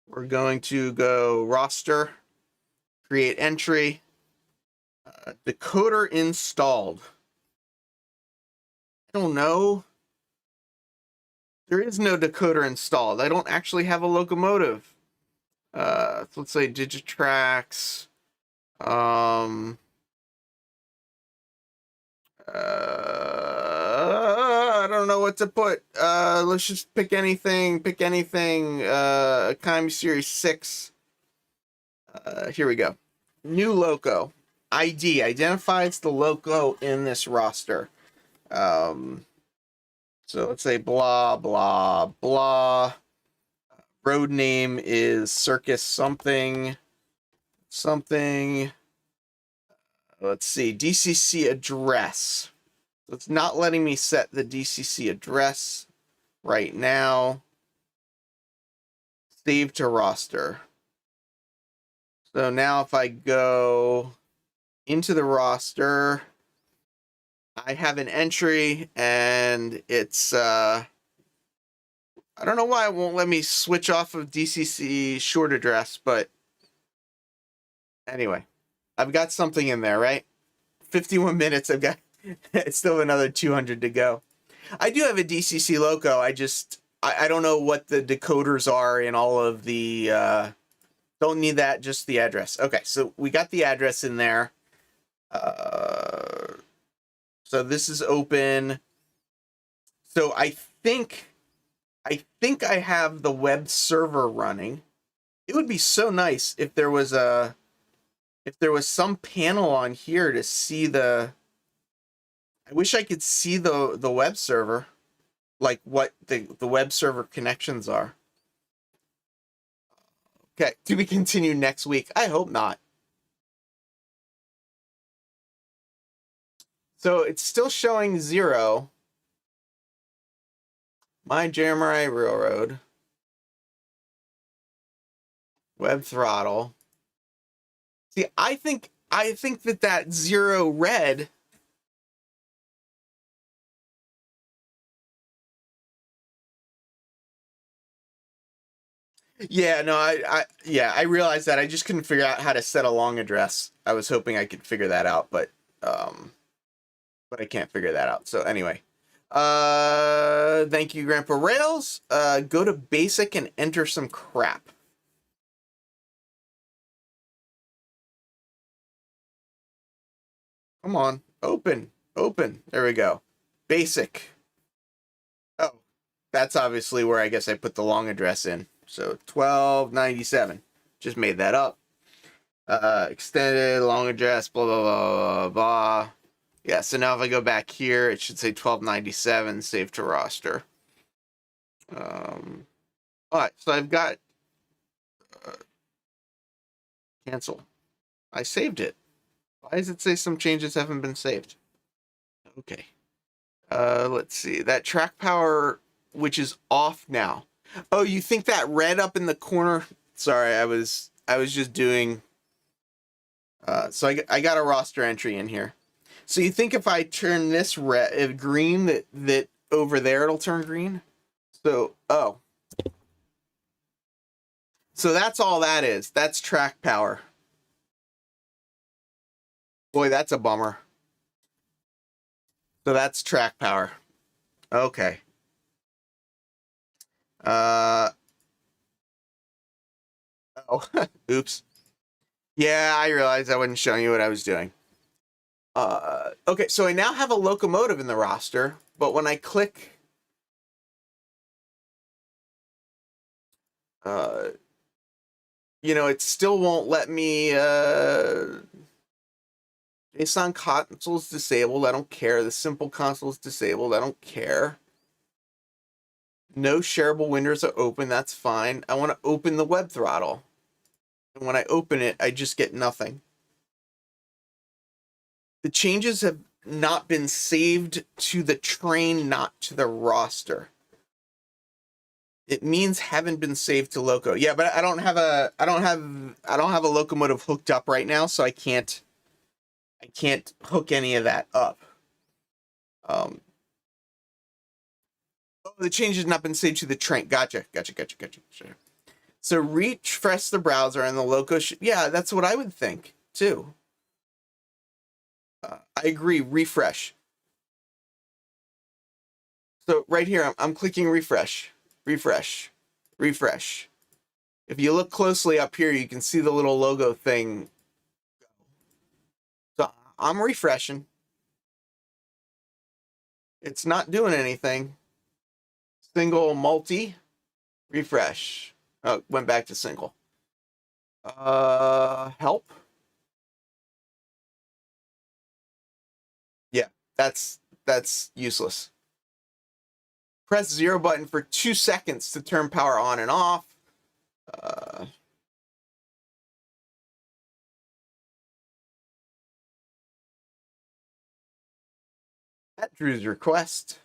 Speaker 2: We're going to go roster, create entry, decoder installed. I don't know. There is no decoder installed. I don't actually have a locomotive. So let's say Digitrax. I don't know what to put. Let's just pick anything. Economy Series 6. Here we go. New loco. ID identifies the loco in this roster. So let's say blah, blah, blah. Road name is Circus something. Let's see. DCC address. It's not letting me set the DCC address right now. Save to roster. So now if I go into the roster, I have an entry and it's, I don't know why it won't let me switch off of DCC short address, but anyway, I've got something in there, right? 51 minutes, I've got still another 200 to go. I do have a DCC loco. I don't know what the decoders are in all of the, don't need that, just the address. Okay, so we got the address in there. So this is open. So I think I have the web server running. It would be so nice if there was some panel on here to see the. I wish I could see the web server, like what the web server connections are. Okay, to be continued next week. I hope not. So it's still showing 0. My JMRI Railroad. Web throttle. See, I think that 0 red. Yeah, no, I realized that. I just couldn't figure out how to set a long address. I was hoping I could figure that out, but I can't figure that out. So anyway, thank you, Grandpa Rails. Go to basic and enter some crap. Come on, open. There we go. Basic. Oh, that's obviously where I guess I put the long address in. So 1297. Just made that up. Extended long address, blah, blah, blah, blah, blah. Yeah, so now if I go back here, it should say 1297, save to roster. All right, so I've got cancel. I saved it. Why does it say some changes haven't been saved? Okay. Let's see. That track power, which is off now. Oh, you think that red up in the corner? Sorry, I was just doing. So I got a roster entry in here. So you think if I turn this red green, that over there it'll turn green? So so that's all that is. That's track power. Boy, that's a bummer. So that's track power. Okay. Oh, oops. Yeah, I realized I wasn't showing you what I was doing. Okay, so I now have a locomotive in the roster, but when I click, it still won't let me, based on consoles disabled, I don't care. The simple consoles disabled, I don't care. No shareable windows are open, that's fine. I want to open the web throttle. And when I open it, I just get nothing. The changes have not been saved to the train, not to the roster. It means haven't been saved to loco. Yeah, but I don't have a locomotive hooked up right now, so I can't hook any of that up. Oh, the change has not been saved to the train. Gotcha. Sure. So refresh the browser and the loco. Yeah, that's what I would think too. I agree. Refresh. So right here, I'm clicking refresh. If you look closely up here, you can see the little logo thing. So I'm refreshing. It's not doing anything. Single, multi, refresh. Oh, went back to single. Help. Yeah, that's useless. Press 0 button for 2 seconds to turn power on and off. At Drew's request.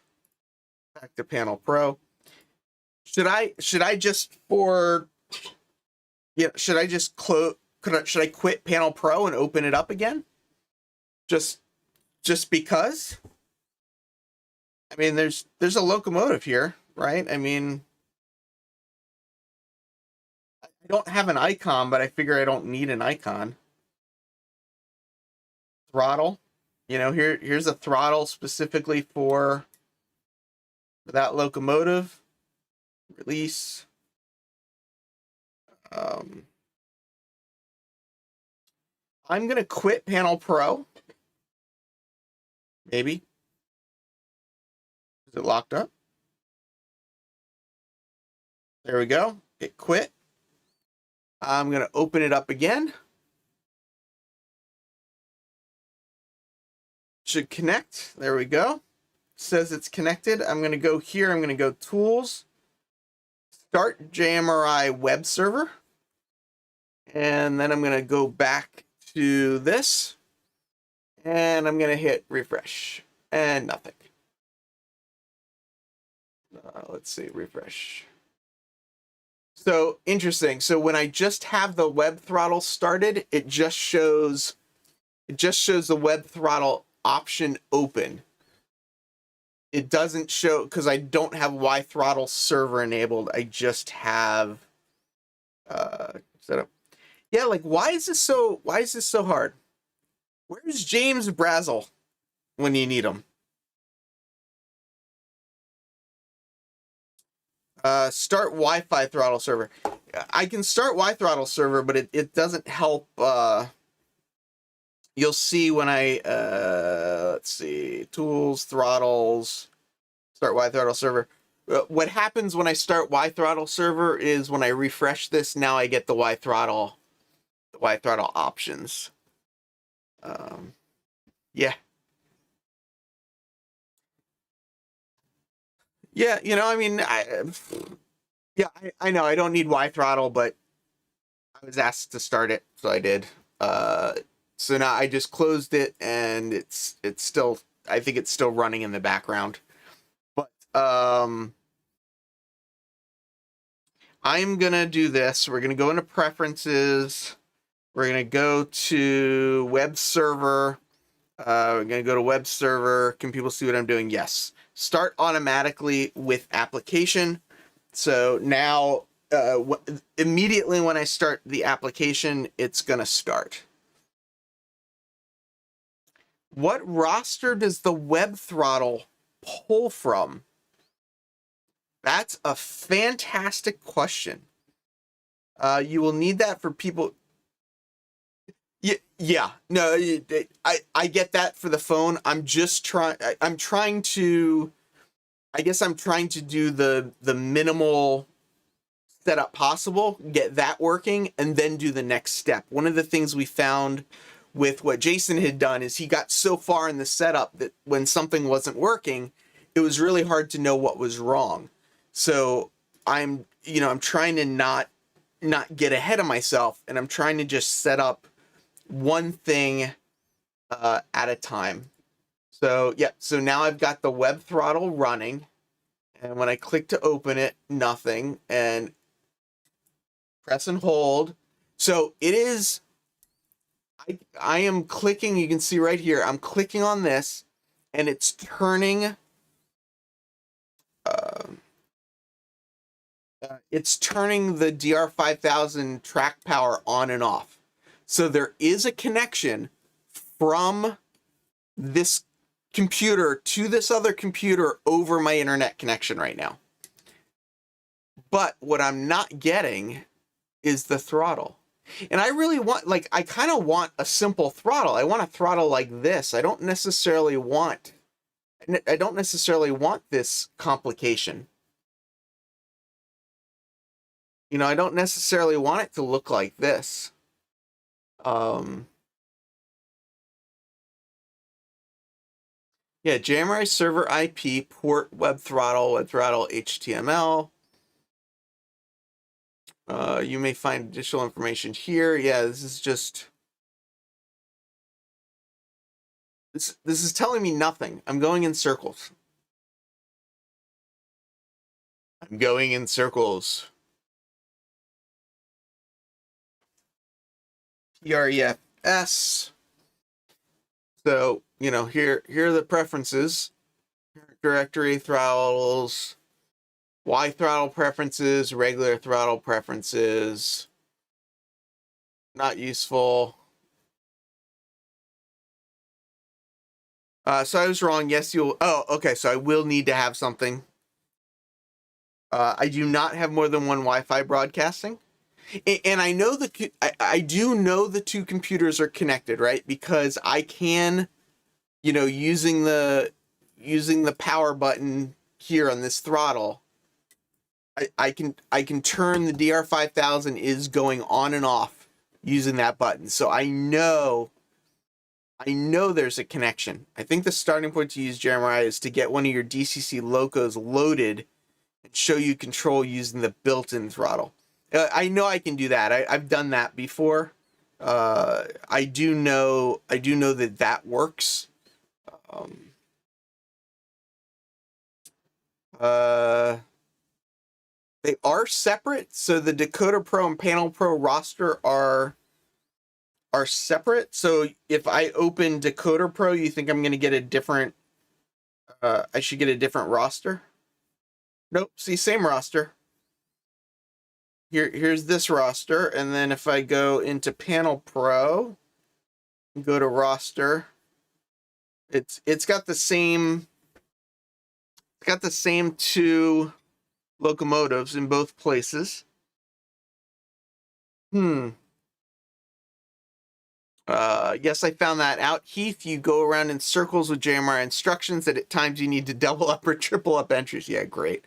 Speaker 2: Back to Panel Pro. Should I just should I just close? Should I quit Panel Pro and open it up again? Just because? I mean, there's a locomotive here, right? I mean, I don't have an icon, but I figure I don't need an icon. Throttle. Here's a throttle specifically for that locomotive. Release. I'm gonna quit Panel Pro. Maybe. Is it locked up? There we go. It quit. I'm gonna open it up again. Should connect. There we go. It says it's connected. I'm gonna go here. I'm gonna go Tools. Start JMRI web server. And then I'm gonna go back to this. And I'm gonna hit refresh. And nothing. Let's see, refresh. So interesting. So when I just have the web throttle started, it just shows the web throttle option open. It doesn't show because I don't have Y throttle server enabled. I just have setup. Yeah, like why is this so hard? Where's James Brazel when you need him? Start Wi-Fi throttle server. I can start Wi throttle server, but it doesn't help. You'll see when I let's see, tools, throttles, start Y throttle server. What happens when I start Y throttle server is when I refresh this, now I get the Y throttle options. Yeah. Yeah, you know, I mean, I know I don't need Y throttle, but I was asked to start it, so I did. Uh, so now I just closed it, and it's still, I think it's still running in the background. But I'm gonna do this. We're gonna go into preferences. We're gonna go to web server. We're gonna go to web server. Can people see what I'm doing? Yes. Start automatically with application. So now, immediately when I start the application, it's gonna start. What roster does the web throttle pull from? That's a fantastic question. You will need that for people. Yeah, no, I get that for the phone. I'm just trying. I'm trying to. I guess I'm trying to do the minimal setup possible, get that working, and then do the next step. One of the things we found with what Jason had done is he got so far in the setup that when something wasn't working, it was really hard to know what was wrong. So I'm trying to not get ahead of myself, and I'm trying to just set up one thing at a time. So yeah, so now I've got the web throttle running, and when I click to open it, nothing, and press and hold. So it is, I am clicking, you can see right here, I'm clicking on this, and it's turning, the DR5000 track power on and off. So there is a connection from this computer to this other computer over my internet connection right now. But what I'm not getting is the throttle. And I really want, like, I kind of want a simple throttle. I want a throttle like this. I don't necessarily want this complication. You know, I don't necessarily want it to look like this. Yeah, JMRI server IP, port, web throttle, HTML. You may find additional information here. Yeah, this is just... This is telling me nothing. I'm going in circles. I'm going in circles. TREFS. So, you know, here are the preferences. Directory throttles, Y throttle preferences, regular throttle preferences. Not useful. So I was wrong. Yes, you'll... Oh, okay. So I will need to have something. I do not have more than one Wi-Fi broadcasting. And I know I do know the two computers are connected, right? Because I can, you know, using the power button here on this throttle, I can turn the DR5000 is going on and off using that button. So I know there's a connection. I think the starting point to use JMRI is to get one of your DCC locos loaded and show you control using the built-in throttle. I know I can do that. I've done that before. I do know that works. They are separate. So the Decoder Pro and Panel Pro roster are separate. So if I open Decoder Pro, you think I'm going to get a different, I should get a different roster? Nope. See, same roster. Here's this roster, and then if I go into Panel Pro, go to roster, it's got the same two locomotives in both places. Yes, I found that out. Heath, you go around in circles with JMRI instructions that at times you need to double up or triple up entries. Yeah, great.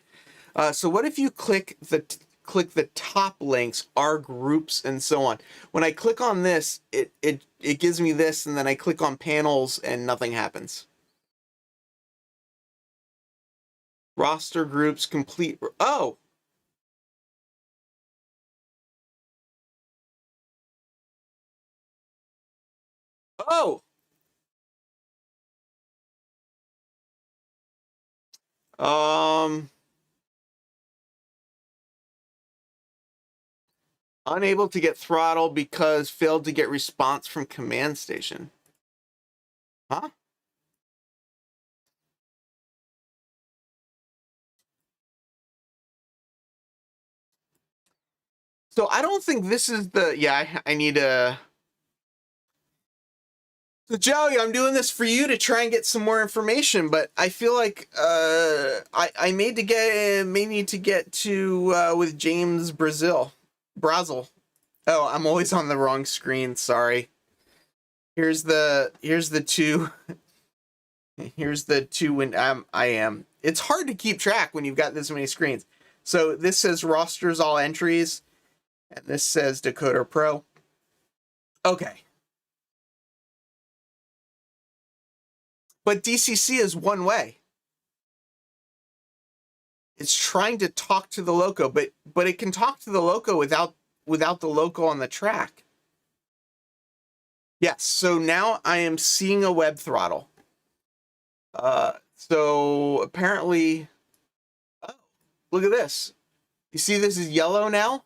Speaker 2: So what if you click the top links, R groups, and so on? When I click on this, it gives me this, and then I click on panels and nothing happens. Roster groups complete. Oh! Oh! Unable to get throttle because failed to get response from command station. Huh? So I don't think this is the, yeah, I need a, so Joey, I'm doing this for you to try and get some more information, but I feel like I may need to get to with James Brazil. Oh, I'm always on the wrong screen, sorry. Here's the two when I am. It's hard to keep track when you've got this many screens. So this says rosters all entries, and this says Decoder Pro. Okay. But DCC is one way. It's trying to talk to the loco, but it can talk to the loco without the loco on the track. Yes, so now I am seeing a web throttle. So apparently, oh, look at this. You see this is yellow now?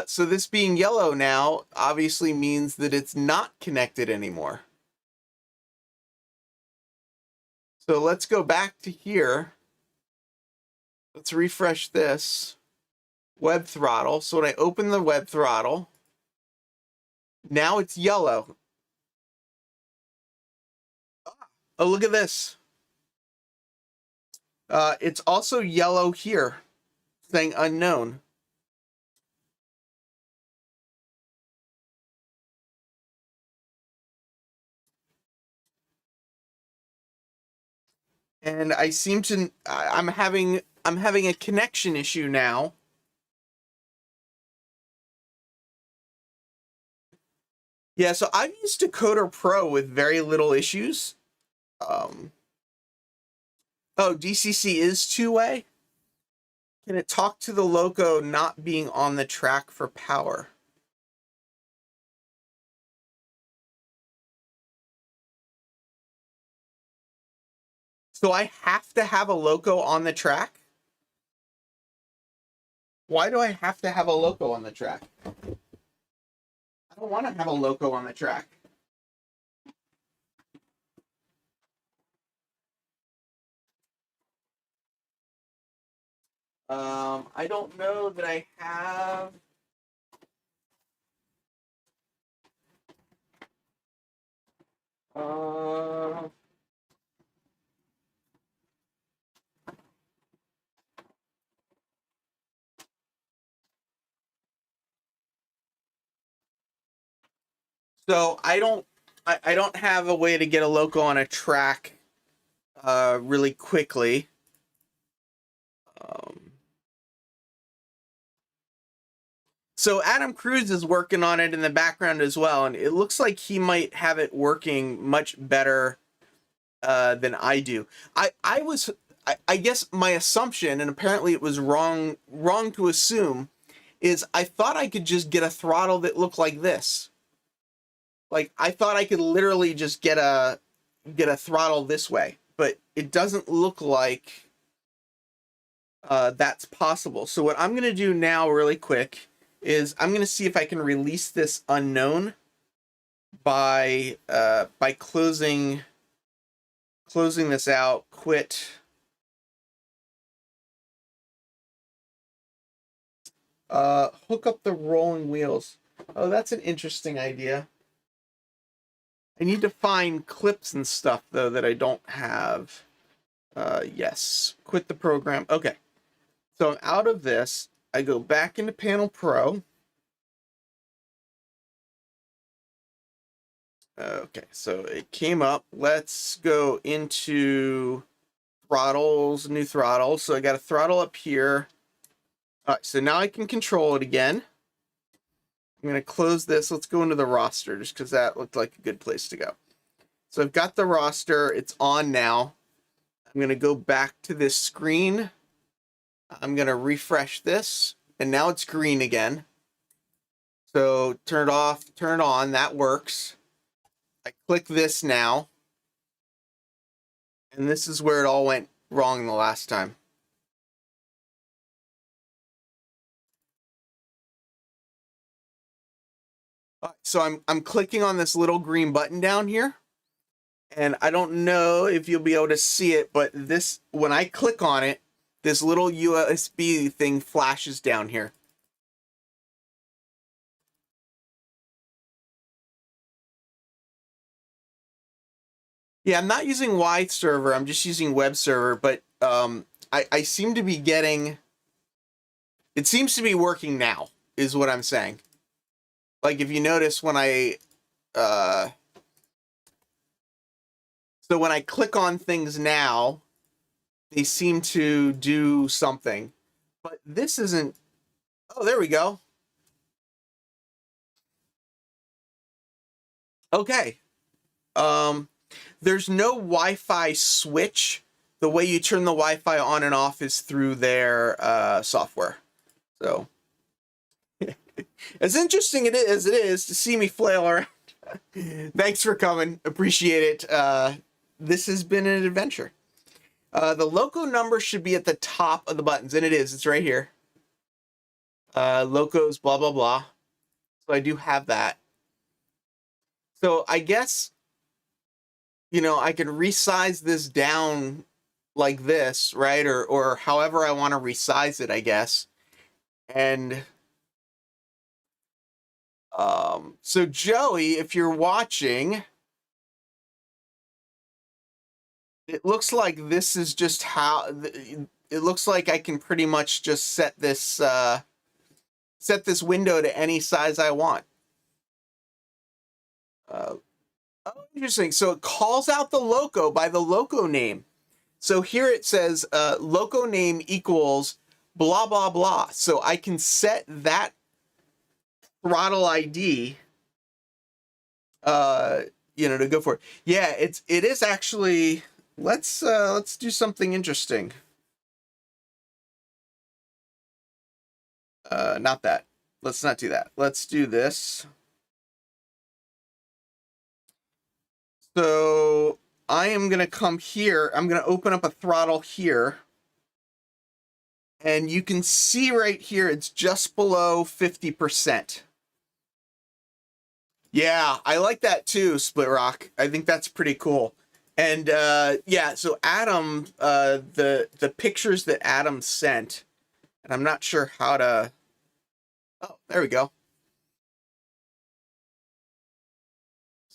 Speaker 2: So this being yellow now obviously means that it's not connected anymore. So let's go back to here. Let's refresh this. Web throttle. So when I open the web throttle, now it's yellow. Oh, look at this. It's also yellow here, saying unknown. And I seem to, I'm having a connection issue now. Yeah, so I've used Decoder Pro with very little issues. Oh, DCC is two-way? Can it talk to the loco not being on the track for power? So I have to have a loco on the track? Why do I have to have a loco on the track? I don't want to have a loco on the track. I don't know that I have. So I don't have a way to get a loco on a track really quickly. So Adam Cruz is working on it in the background as well, and it looks like he might have it working much better than I do. I guess my assumption, and apparently it was wrong to assume, is I thought I could just get a throttle that looked like this. Like I thought I could literally just get a throttle this way, but it doesn't look like that's possible. So what I'm gonna do now really quick is I'm gonna see if I can release this unknown by closing this out, quit. Hook up the rolling wheels. Oh, that's an interesting idea. I need to find clips and stuff though that I don't have. Yes, quit the program. Okay, so I'm out of this. I go back into Panel Pro. Okay, so it came up. Let's go into throttles, new throttle. So I got a throttle up here. All right, so now I can control it again. I'm going to close this. Let's go into the roster just because that looked like a good place to go. So I've got the roster. It's on now. I'm going to go back to this screen. I'm going to refresh this, and now it's green again. So turn it off, turn it on. That works. I click this now. And this is where it all went wrong the last time. So I'm clicking on this little green button down here. And I don't know if you'll be able to see it, but this, when I click on it, this little USB thing flashes down here. Yeah, I'm not using Y server, I'm just using web server, but I seem to be getting, it seems to be working now, is what I'm saying. Like if you notice when so when I click on things now, they seem to do something, but this isn't, oh, there we go. Okay. There's no Wi-Fi switch. The way you turn the Wi-Fi on and off is through their software. So as interesting as it is to see me flail around. Thanks for coming. Appreciate it. This has been an adventure. The loco number should be at the top of the buttons, and it is. It's right here. Locos, blah, blah, blah. So I do have that. So I guess, you know, I could resize this down like this, right? Or however I want to resize it, I guess. And so Joey, if you're watching, it looks like this is just how, it looks like I can pretty much just set this window to any size I want. Oh, interesting. So it calls out the loco by the loco name. So here it says loco name equals blah, blah, blah. So I can set that throttle ID, you know, to go for it. Yeah, it is actually, let's do something interesting. Not that. Let's not do that. Let's do this. So I am going to come here. I'm going to open up a throttle here. And you can see right here, it's just below 50%. Yeah, I like that too, Split Rock. I think that's pretty cool. And yeah, so Adam, the pictures that Adam sent, and I'm not sure how to, oh, there we go.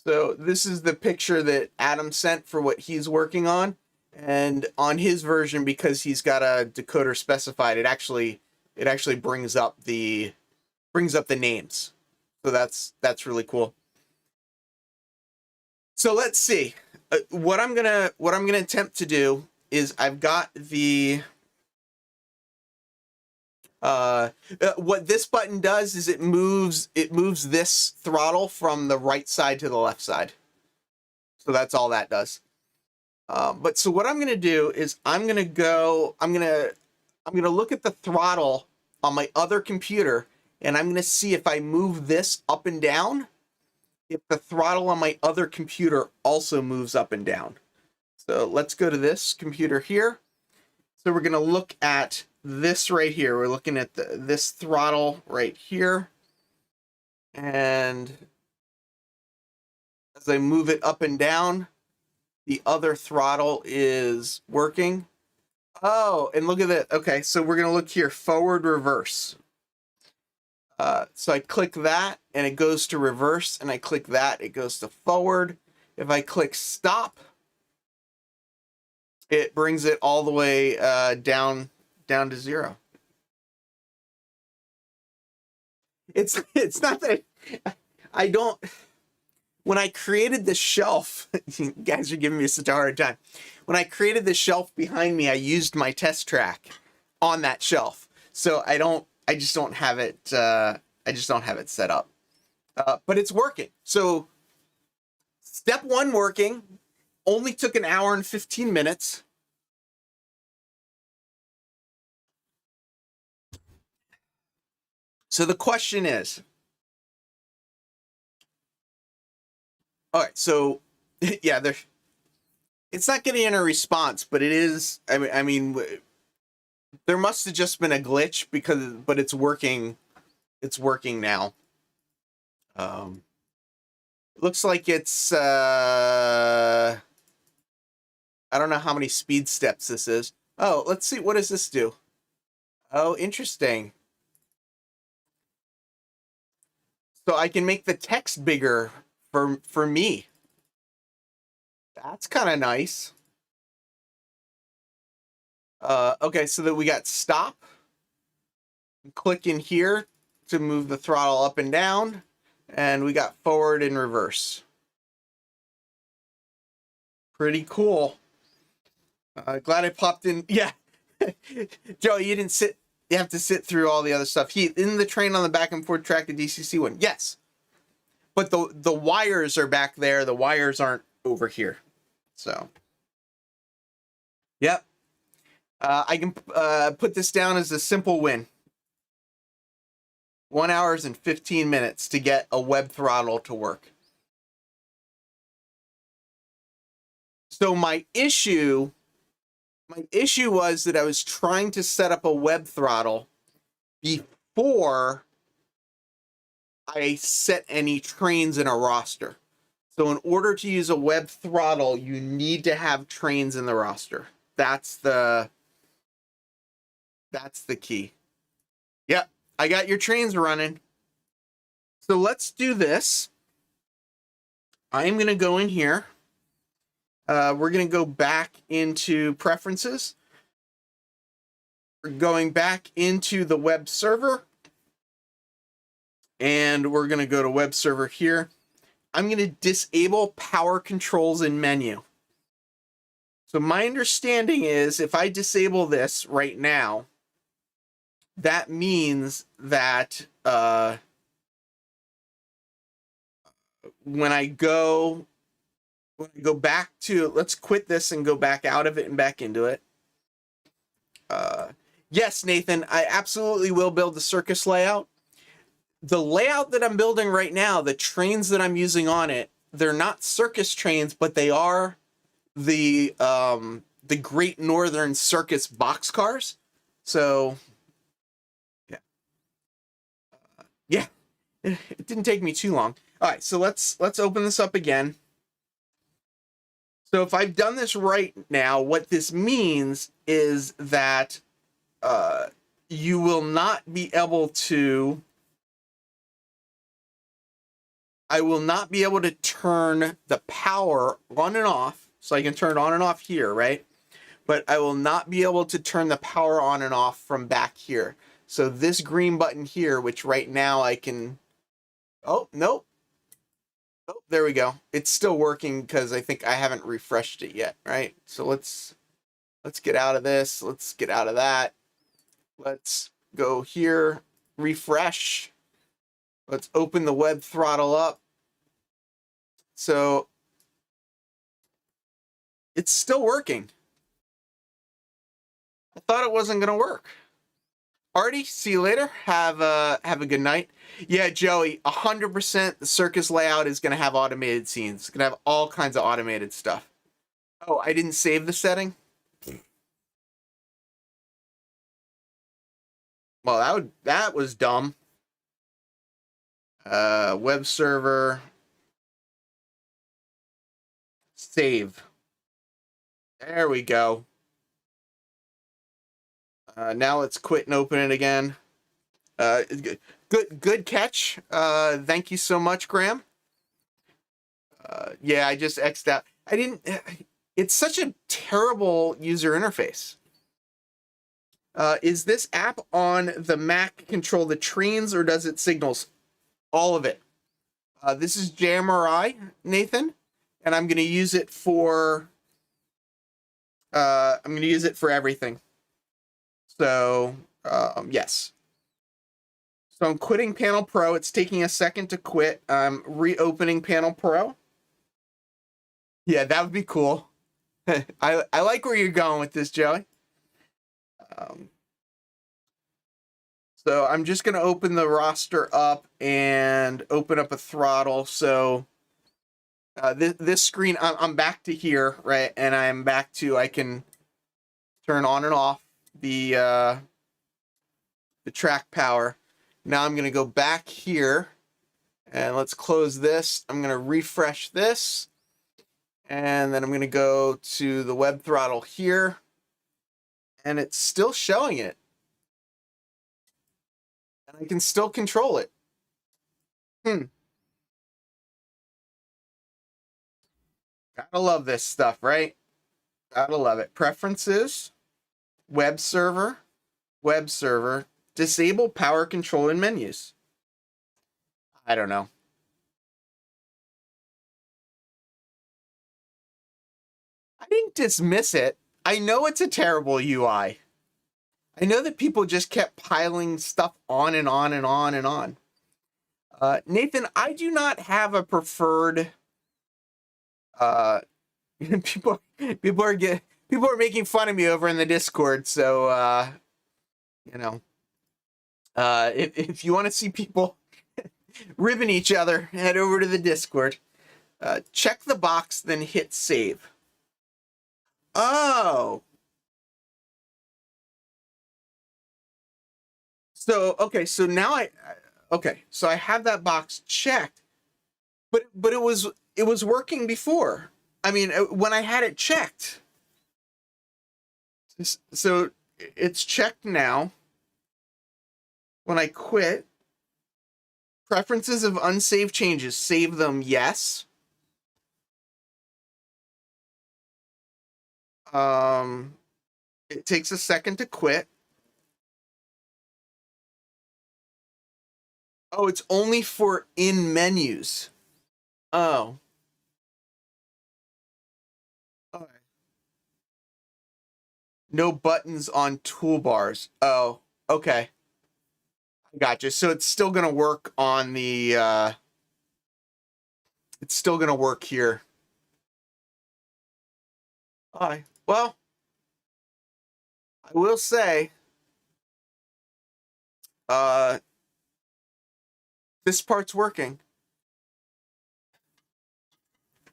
Speaker 2: So this is the picture that Adam sent for what he's working on. And on his version, because he's got a decoder specified, it actually brings up the names. So that's really cool. So let's see. What I'm gonna attempt to do is I've got the what this button does is it moves this throttle from the right side to the left side. So that's all that does. But so what I'm going to do is I'm going to look at the throttle on my other computer, and I'm going to see if I move this up and down, if the throttle on my other computer also moves up and down. So let's go to this computer here. So we're going to look at this right here. We're looking at this throttle right here. And as I move it up and down, the other throttle is working. Oh, and look at that. Okay, so we're going to look here, forward, reverse. So I click that, and it goes to reverse, and I click that, it goes to forward. If I click stop, it brings it all the way down to 0. It's not that I don't. When I created this shelf, you guys are giving me such a hard time. When I created this shelf behind me, I used my t-trak on that shelf. So I just don't have it set up. But it's working. So Step 1 working. Only took an hour and 15 minutes. So the question is, all right, so yeah, it's not getting a response, but it is, I mean, there must have just been a glitch but it's working now. Looks like it's, I don't know how many speed steps this is. Oh, let's see, what does this do? Oh, interesting. So I can make the text bigger for me. That's kind of nice. Okay, so that we got stop. Click in here to move the throttle up and down. And we got forward and reverse. Pretty cool. Glad I popped in. Yeah. Joe, you didn't sit. You have to sit through all the other stuff. In the train on the back and forth track, the DCC one. Yes. But the wires are back there. The wires aren't over here. So. Yep. I can put this down as a simple win. 1 hour and 15 minutes to get a web throttle to work. So my issue was that I was trying to set up a web throttle before I set any trains in a roster. So in order to use a web throttle, you need to have trains in the roster. That's the key. Yep, I got your trains running. So let's do this. I'm going to go in here. We're going to go back into preferences. We're going back into the web server. And we're going to go to web server here. I'm going to disable power controls in menu. So my understanding is if I disable this right now, that means that when I go back to, let's quit this and go back out of it and back into it. Yes, Nathan, I absolutely will build the circus layout. The layout that I'm building right now, the trains that I'm using on it, they're not circus trains, but they are the Great Northern Circus boxcars. So, yeah. Yeah, it didn't take me too long. All right, so let's open this up again. So if I've done this right now, what this means is that you will not be able to, I will not be able to turn the power on and off. So I can turn it on and off here, right? But I will not be able to turn the power on and off from back here. So this green button here, which right now I can, oh, nope. Oh, there we go. It's still working because I think I haven't refreshed it yet, right? So let's get out of this. Let's get out of that. Let's go here, refresh. Let's open the web throttle up. So it's still working. I thought it wasn't going to work. Artie, see you later. Have a good night. Yeah, Joey, 100% the circus layout is going to have automated scenes. It's going to have all kinds of automated stuff. Oh, I didn't save the setting? Well, that was dumb. Web server. Save. There we go. Now let's quit and open it again. Good catch. Thank you so much, Graham. Yeah, I just X'd out. I didn't. It's such a terrible user interface. Is this app on the Mac control the trains or does it signals? All of it. This is JMRI, Nathan, and I'm going to use it for. I'm going to use it for everything. So yes. So I'm quitting Panel Pro. It's taking a second to quit. I'm reopening Panel Pro. Yeah, that would be cool. I like where you're going with this, Joey. Um, so I'm just going to open the roster up and open up a throttle. So this screen, I'm back to here, right? And I'm back to, I can turn on and off the track power. Now I'm going to go back here and let's close this. I'm going to refresh this. And then I'm going to go to the web throttle here. And it's still showing it. And I can still control it. Gotta love this stuff, right? Gotta love it. Preferences, web server, disable power control in menus. I don't know. I didn't dismiss it. I know it's a terrible UI. I know that people just kept piling stuff on and on and on and on. Nathan, I do not have a preferred. People are making fun of me over in the Discord. So you know, if you want to see people ribbing each other, head over to the Discord. Check the box, then hit save. Oh. So, okay, so now so I have that box checked, but it was working before. I mean, when I had it checked. So it's checked now. When I quit, preferences of unsaved changes, save them, yes. It takes a second to quit. Oh, it's only for in menus. Oh. Okay. No buttons on toolbars. Oh, okay. Gotcha. So it's still gonna work on the it's still gonna work here. Alright. Well, I will say this part's working.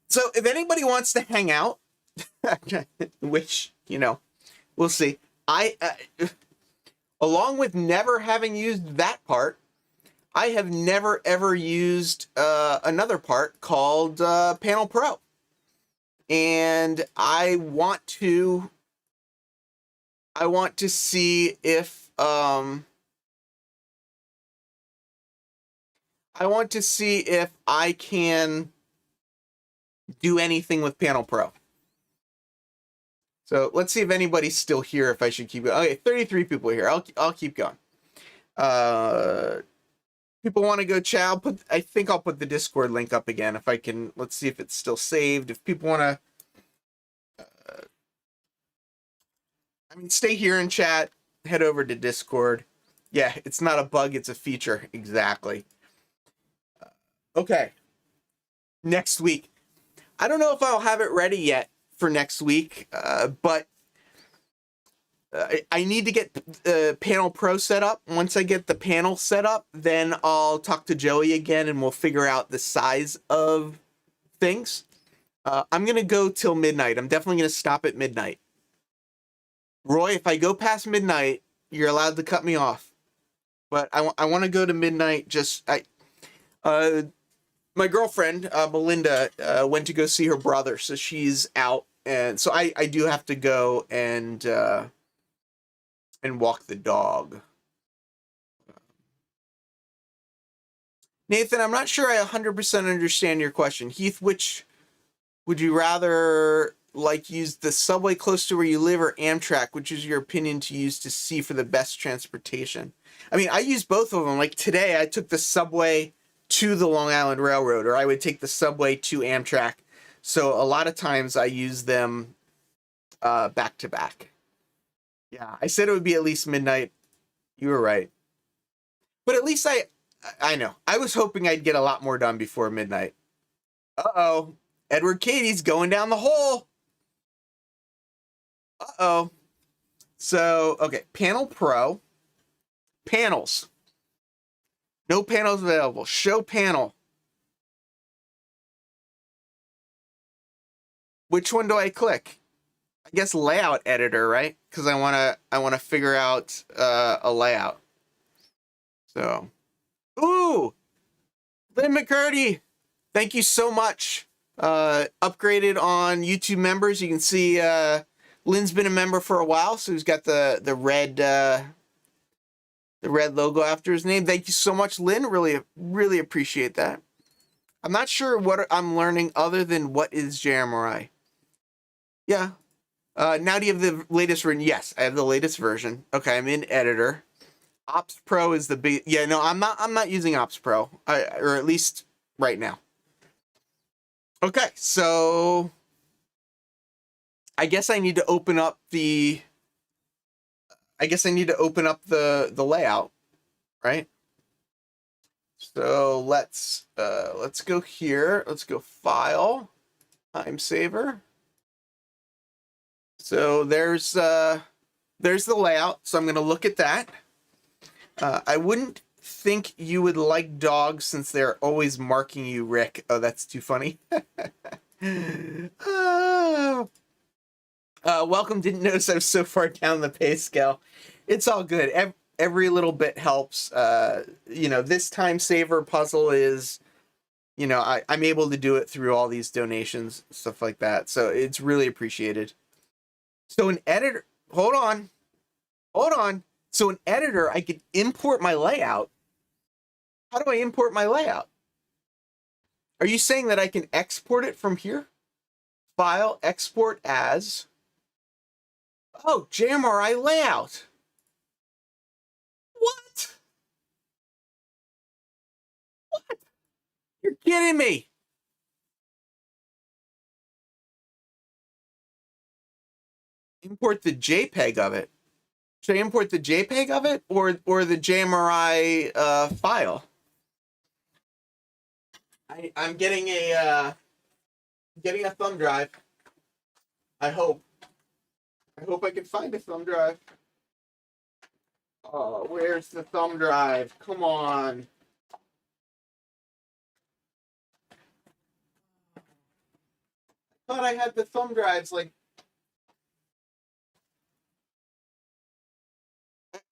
Speaker 2: So if anybody wants to hang out, which, you know, we'll see. I along with never having used that part, I have never ever used another part called Panel Pro. And I want to see if I can do anything with Panel Pro. So let's see if anybody's still here, if I should keep going. Okay, 33 people here. I'll keep going. People want to go chow. I think I'll put the Discord link up again if I can. Let's see if it's still saved. If people want to I mean, stay here and chat, head over to Discord. Yeah, it's not a bug, it's a feature. Exactly. Okay. Next week. I don't know if I'll have it ready yet for next week, but I need to get Panel Pro set up. Once I get the panel set up, then I'll talk to Joey again and we'll figure out the size of things. I'm going to go till midnight. I'm definitely going to stop at midnight. Roy, if I go past midnight, you're allowed to cut me off. But I want to go to midnight. My girlfriend, Melinda, went to go see her brother, so she's out. And so I do have to go and walk the dog. Nathan, I'm not sure I 100% understand your question. Heath, which would you rather use the subway close to where you live or Amtrak? Which is your opinion to use to see for the best transportation? I mean, I use both of them. Like today, I took the subway to the Long Island Railroad, or I would take the subway to Amtrak. So a lot of times I use them back to back. Yeah, I said it would be at least midnight. You were right. But at least I know. I was hoping I'd get a lot more done before midnight. Uh-oh. Edward Katie's going down the hole. Uh-oh. So, okay, Panel Pro. Panels. No panels available. Show panel. Which one do I click? I guess layout editor, right? Because I wanna figure out a layout. So, ooh, Lynn McCurdy, thank you so much. Upgraded on YouTube members. You can see Lynn's been a member for a while, so he's got the red logo after his name. Thank you so much, Lynn. Really appreciate that. I'm not sure what I'm learning other than what is JMRI. Yeah. Now do you have the latest version? Yes, I have the latest version. Okay, I'm in editor. Ops Pro is the big. Yeah, no, I'm not using Ops Pro, or at least right now. Okay, so I guess I need to open up the. I guess I need to open up the layout, right? So let's go here. Let's go File, Timesaver. So there's the layout. So I'm going to look at that. I wouldn't think you would like dogs since they're always marking you, Rick. Oh, that's too funny. Welcome. Didn't notice I was so far down the pay scale. It's all good. Every little bit helps. You know, this Timesaver puzzle is, you know, I'm able to do it through all these donations, stuff like that. So it's really appreciated. So an editor, hold on. So an editor, I could import my layout. How do I import my layout? Are you saying that I can export it from here? File, export as. Oh, JMRI layout. What? What? You're kidding me. Import the JPEG of it. Should I import the JPEG of it or the JMRI file? I'm getting a thumb drive. I hope I can find a thumb drive. Oh, where's the thumb drive? Come on. I thought I had the thumb drives. Like,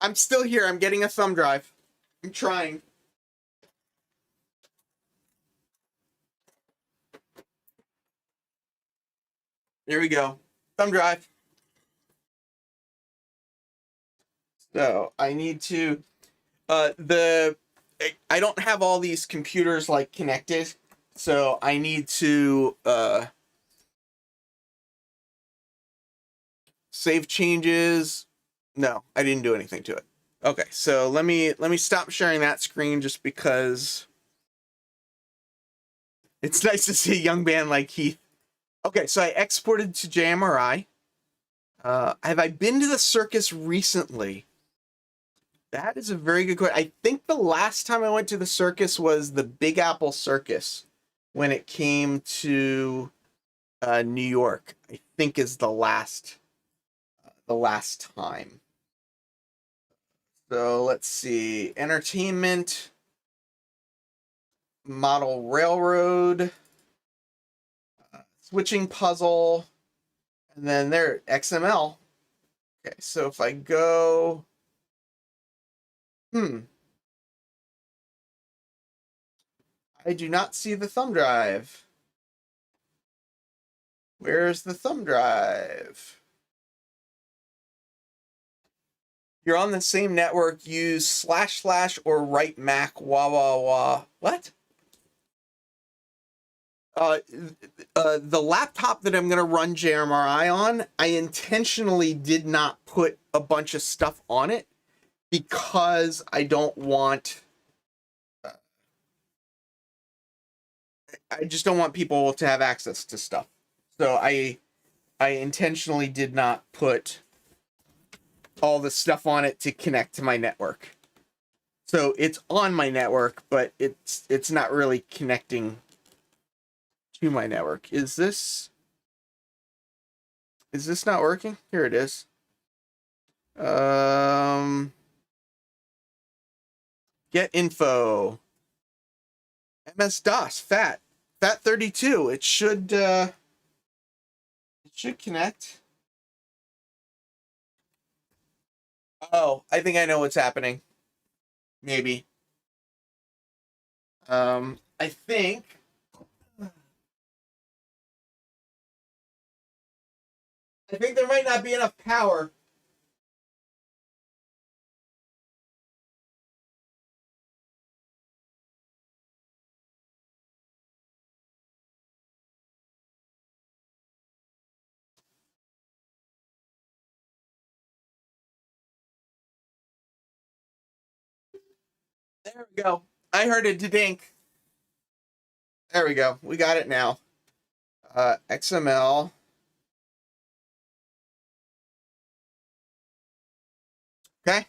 Speaker 2: I'm still here. I'm getting a thumb drive. I'm trying. There we go. Thumb drive. So I need to, I don't have all these computers like connected. So I need to, save changes. No, I didn't do anything to it. Okay. So let me stop sharing that screen just because it's nice to see a young man like Heath. Okay. So I exported to JMRI. Have I been to the circus recently? That is a very good question. I think the last time I went to the circus was the Big Apple Circus when it came to New York. I think is the last time. So let's see. Entertainment, Model Railroad, Switching Puzzle, and then there XML. Okay, so if I go. I do not see the thumb drive. Where's the thumb drive? You're on the same network, use // or write Mac, wah. What? The laptop that I'm going to run JMRI on, I intentionally did not put a bunch of stuff on it because I don't want... I just don't want people to have access to stuff. So I intentionally did not put all the stuff on it to connect to my network. So it's on my network, but it's not really connecting to my network. Is this not working? Here it is. Get info. MS-DOS, FAT32. It should connect. Oh, I think I know what's happening. Maybe. I think there might not be enough power. There we go. I heard it dink. There we go. We got it now. XML. Okay.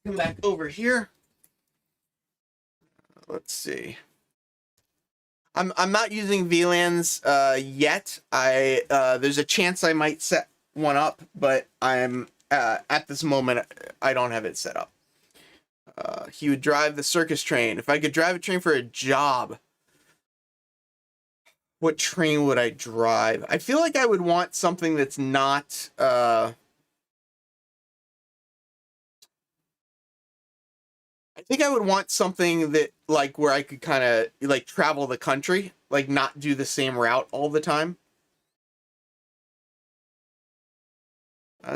Speaker 2: Come back over here. Let's see. I'm not using VLANs yet. There's a chance I might set one up, but I'm at this moment I don't have it set up. He would drive the circus train. If I could drive a train for a job, what train would I drive? I feel like I would want something that's not I think I would want something that, like, where I could kind of, like, travel the country, like, not do the same route all the time.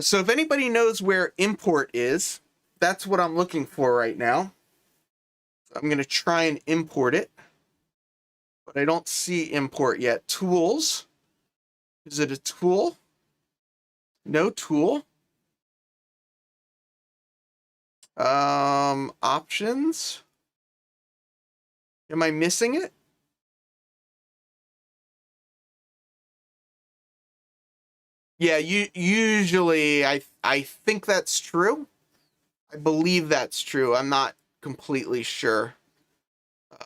Speaker 2: So if anybody knows where import is, that's what I'm looking for right now. So I'm going to try and import it, but I don't see import yet. Tools. Is it a tool? No tool. Options. Am I missing it? Yeah, usually I think that's true. I believe that's true. I'm not completely sure.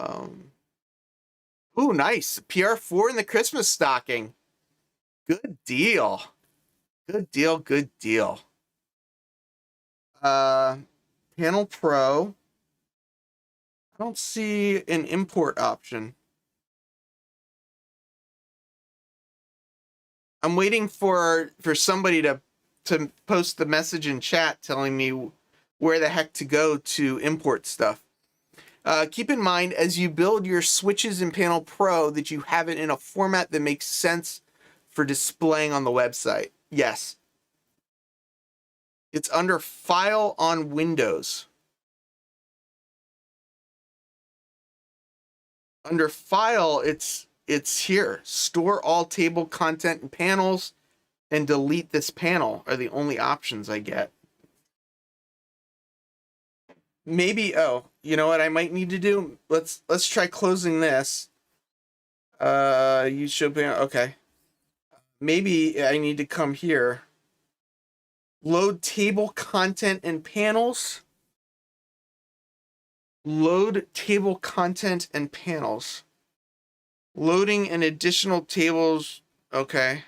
Speaker 2: Ooh, nice. PR4 in the Christmas stocking. Good deal. Good deal, good deal. Panel Pro. I don't see an import option. I'm waiting for somebody to post the message in chat telling me where the heck to go to import stuff. Keep in mind, as you build your switches in Panel Pro, that you have it in a format that makes sense for displaying on the website. Yes. It's under File on Windows. Under File, it's here. Store all table content and panels and delete this panel are the only options I get. Maybe, oh, you know what I might need to do? Let's try closing this. You should be, okay. Maybe I need to come here. Load table content and panels. Load table content and panels. Loading an additional tables. Okay.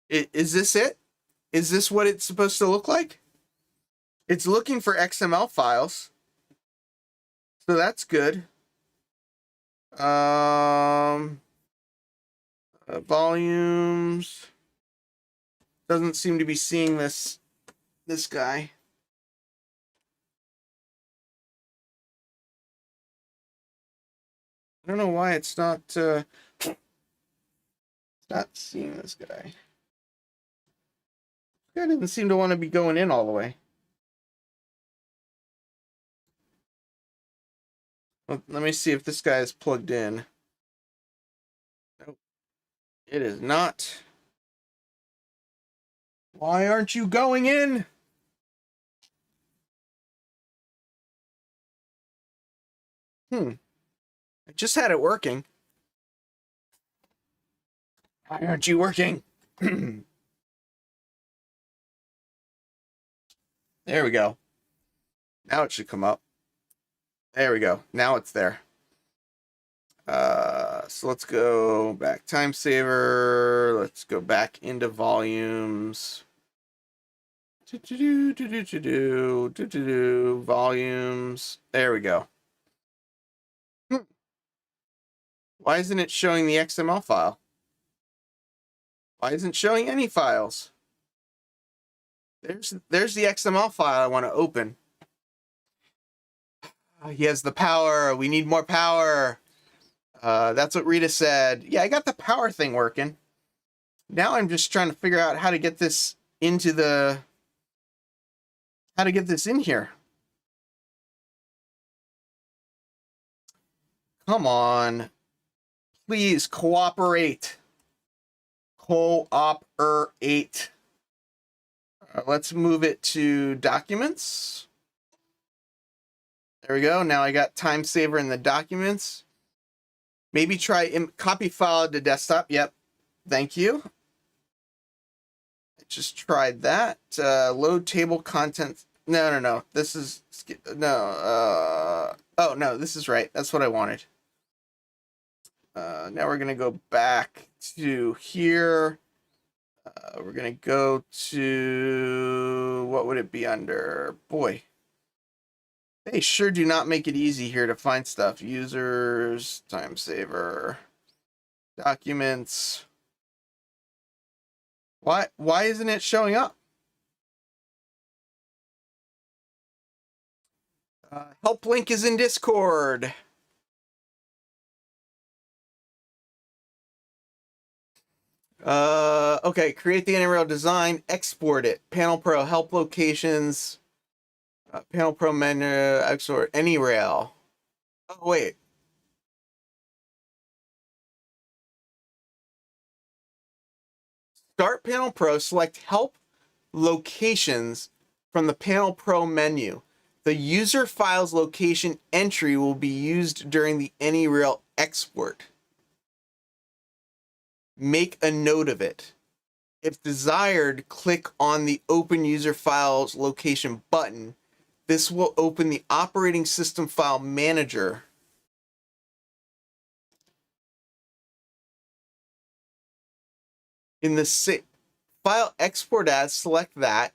Speaker 2: Is this it? Is this what it's supposed to look like? It's looking for XML files. So that's good. Volumes. Doesn't seem to be seeing this guy. I don't know why it's not seeing this guy. This guy doesn't seem to want to be going in all the way. Well, let me see if this guy is plugged in. Nope. It is not. Why aren't you going in? I just had it working. Why aren't you working? There we go. Now it should come up. There we go. Now it's there. So let's go back. Timesaver. Let's go back into volumes. Volumes. There we go. Why isn't it showing the XML file? Why isn't it showing any files? There's the XML file I want to open. He has the power. We need more power. That's what Rita said. Yeah, I got the power thing working. Now I'm just trying to figure out how to get this into the... How to get this in here. Come on. Please cooperate. Cooperate. Let's move it to documents. There we go. Now I got Timesaver in the documents. Maybe try copy file to desktop. Yep. Thank you. I just tried that. Load table contents. No. This is no. Oh no, this is right. That's what I wanted. Now we're gonna go back to here. We're gonna go to, what would it be under? Boy, they sure do not make it easy here to find stuff. Users, Timesaver, documents. Why isn't it showing up? Help link is in Discord. Okay, create the AnyRail design, export it. Panel Pro help locations. Panel Pro menu, export AnyRail. Oh, wait. Start Panel Pro, select help locations from the Panel Pro menu. The user file's location entry will be used during the AnyRail export. Make a note of it. If desired, click on the Open User Files Location button. This will open the Operating System File Manager. In the File Export As, select that.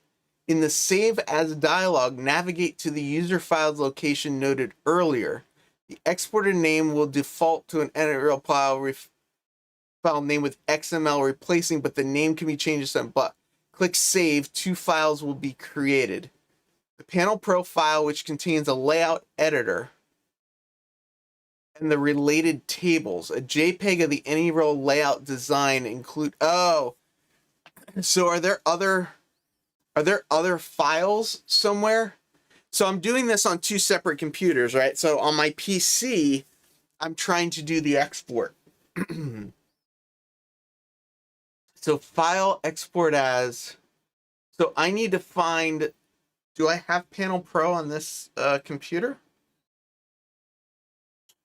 Speaker 2: In the Save As dialog, navigate to the user file's location noted earlier. The exported name will default to an AnyRail file name with XML replacing, but the name can be changed to but click Save. 2 files will be created. The Panel Pro file, which contains a layout editor and the related tables. A JPEG of the AnyRail layout design include. Oh, so are there other files somewhere? So I'm doing this on 2 separate computers, right? So on my PC, I'm trying to do the export. So file export as. So I need to find. Do I have Panel Pro on this computer?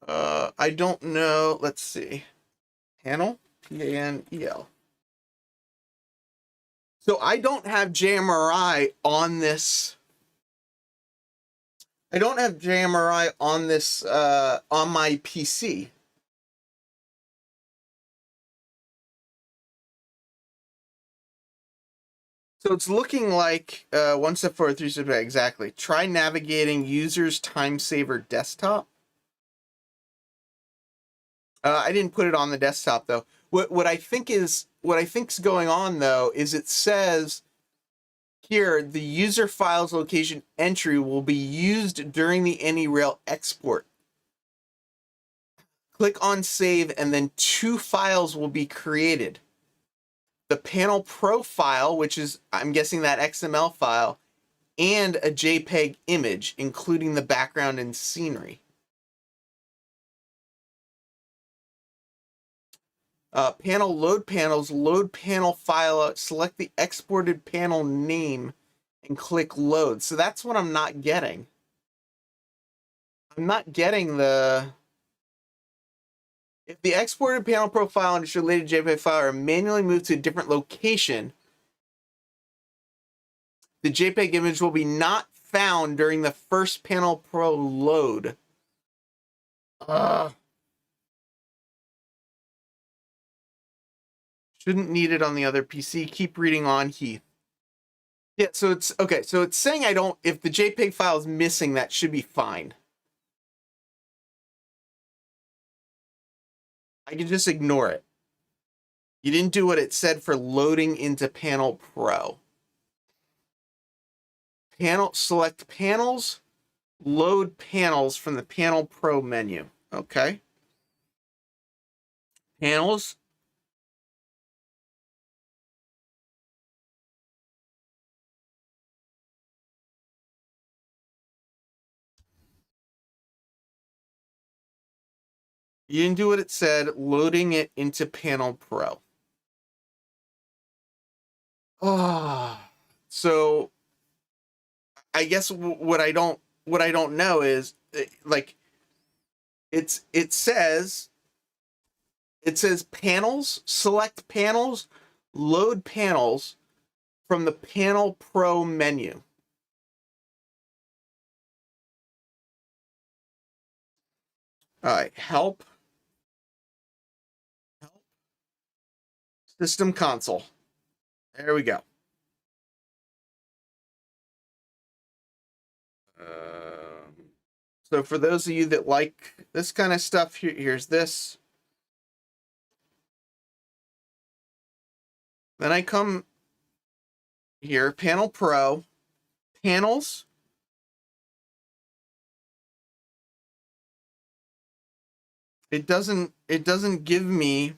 Speaker 2: I don't know. Let's see. Panel, P-A-N-E-L. So I don't have JMRI on this. I don't have JMRI on this on my PC. So it's looking like 1 step forward, 3 steps back. Exactly. Try navigating users Timesaver desktop. I didn't put it on the desktop though. What I think is going on though is it says here the user file's location entry will be used during the AnyRail export. Click on Save and then 2 files will be created. The Panel Pro file, which is, I'm guessing, that XML file, and a JPEG image, including the background and scenery. Panel load panels, load panel file, select the exported panel name and click load. So that's what I'm not getting. I'm not getting the... If the exported Panel Pro file and its related JPEG file are manually moved to a different location, the JPEG image will be not found during the first Panel Pro load. Shouldn't need it on the other PC. Keep reading on, Heath. Yeah, so it's okay. So it's saying I don't, if the JPEG file is missing, that should be fine. I can just ignore it. You didn't do what it said for loading into Panel Pro. Select panels, load panels from the Panel Pro menu. Okay. Panels. You didn't do what it said, loading it into Panel Pro. So I guess what I don't know is like it says panels, select panels, load panels from the Panel Pro menu. All right, help system console. There we go. So for those of you that like this kind of stuff, here's this. Then I come here, Panel Pro, panels. It doesn't give me,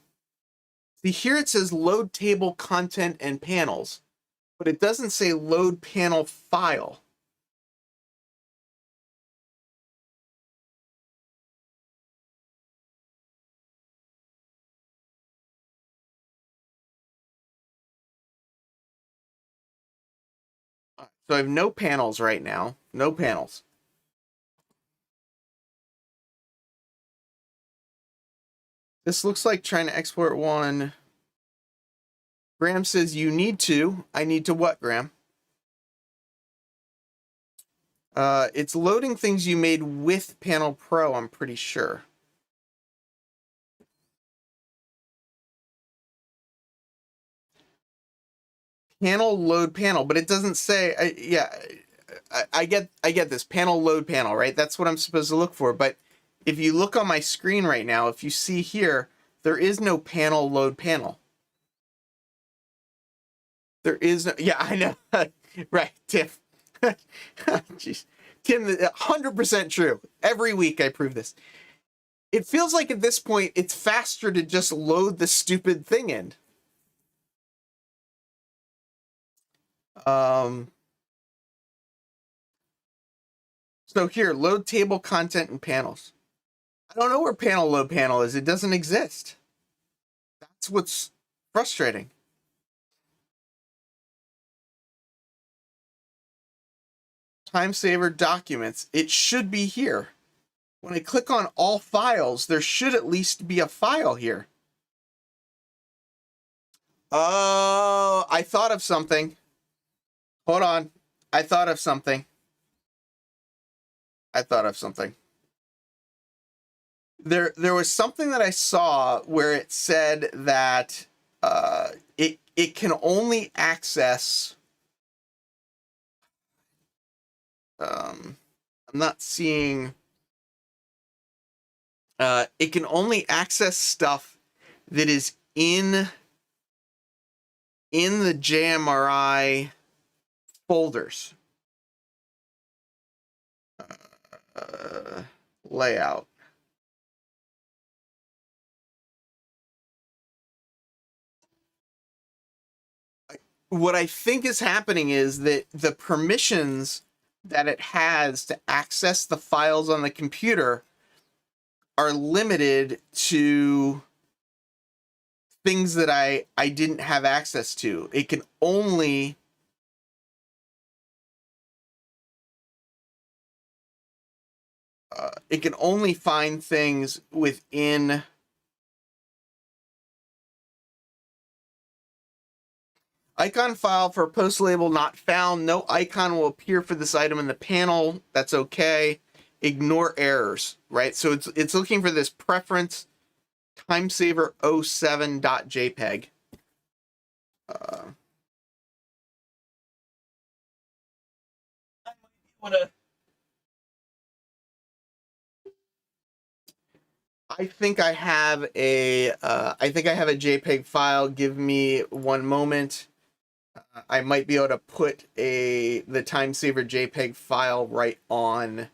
Speaker 2: see here it says load table content and panels, but it doesn't say load panel file. So I have no panels right now, no panels. This looks like trying to export one. Graham says you need to. I need to what, Graham? It's loading things you made with Panel Pro, I'm pretty sure. Panel load panel, but it doesn't say. I get this panel load panel, right? That's what I'm supposed to look for. But if you look on my screen right now, if you see here, there is no panel load panel. There is no. Yeah, I know. Right, Tim. Jeez, Tim, 100% true. Every week I prove this. It feels like at this point it's faster to just load the stupid thing in. So here, load table content and panels. I don't know where panel load panel is. It doesn't exist. That's what's frustrating. Timesaver documents. It should be here. When I click on all files, there should at least be a file here. Oh, I thought of something. Hold on. I thought of something. There was something that I saw where it said that it can only access I'm not seeing it can only access stuff that is in the JMRI folders. Layout. What I think is happening is that the permissions that it has to access the files on the computer are limited to things that I didn't have access to. It can only find things within icon file for post label not found. No icon will appear for this item in the panel. That's okay. ignore errors, right? So it's looking for this preference timesaver 07.jpg. I think I have a JPEG file. Give me one moment. I might be able to put the Timesaver JPEG file right on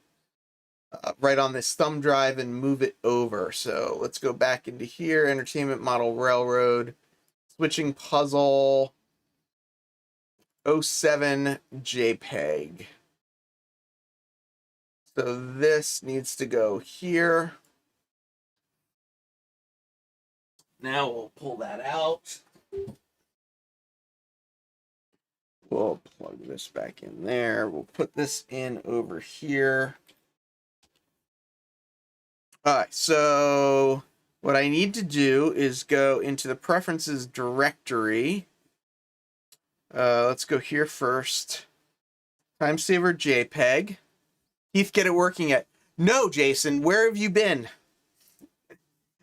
Speaker 2: this thumb drive and move it over. So let's go back into here. Entertainment Model Railroad, Switching Puzzle, 07 JPEG. So this needs to go here. Now we'll pull that out. We'll plug this back in there. We'll put this in over here. All right, so what I need to do is go into the preferences directory. Let's go here first. Timesaver JPEG. Keith, get it working yet? No, Jason, where have you been?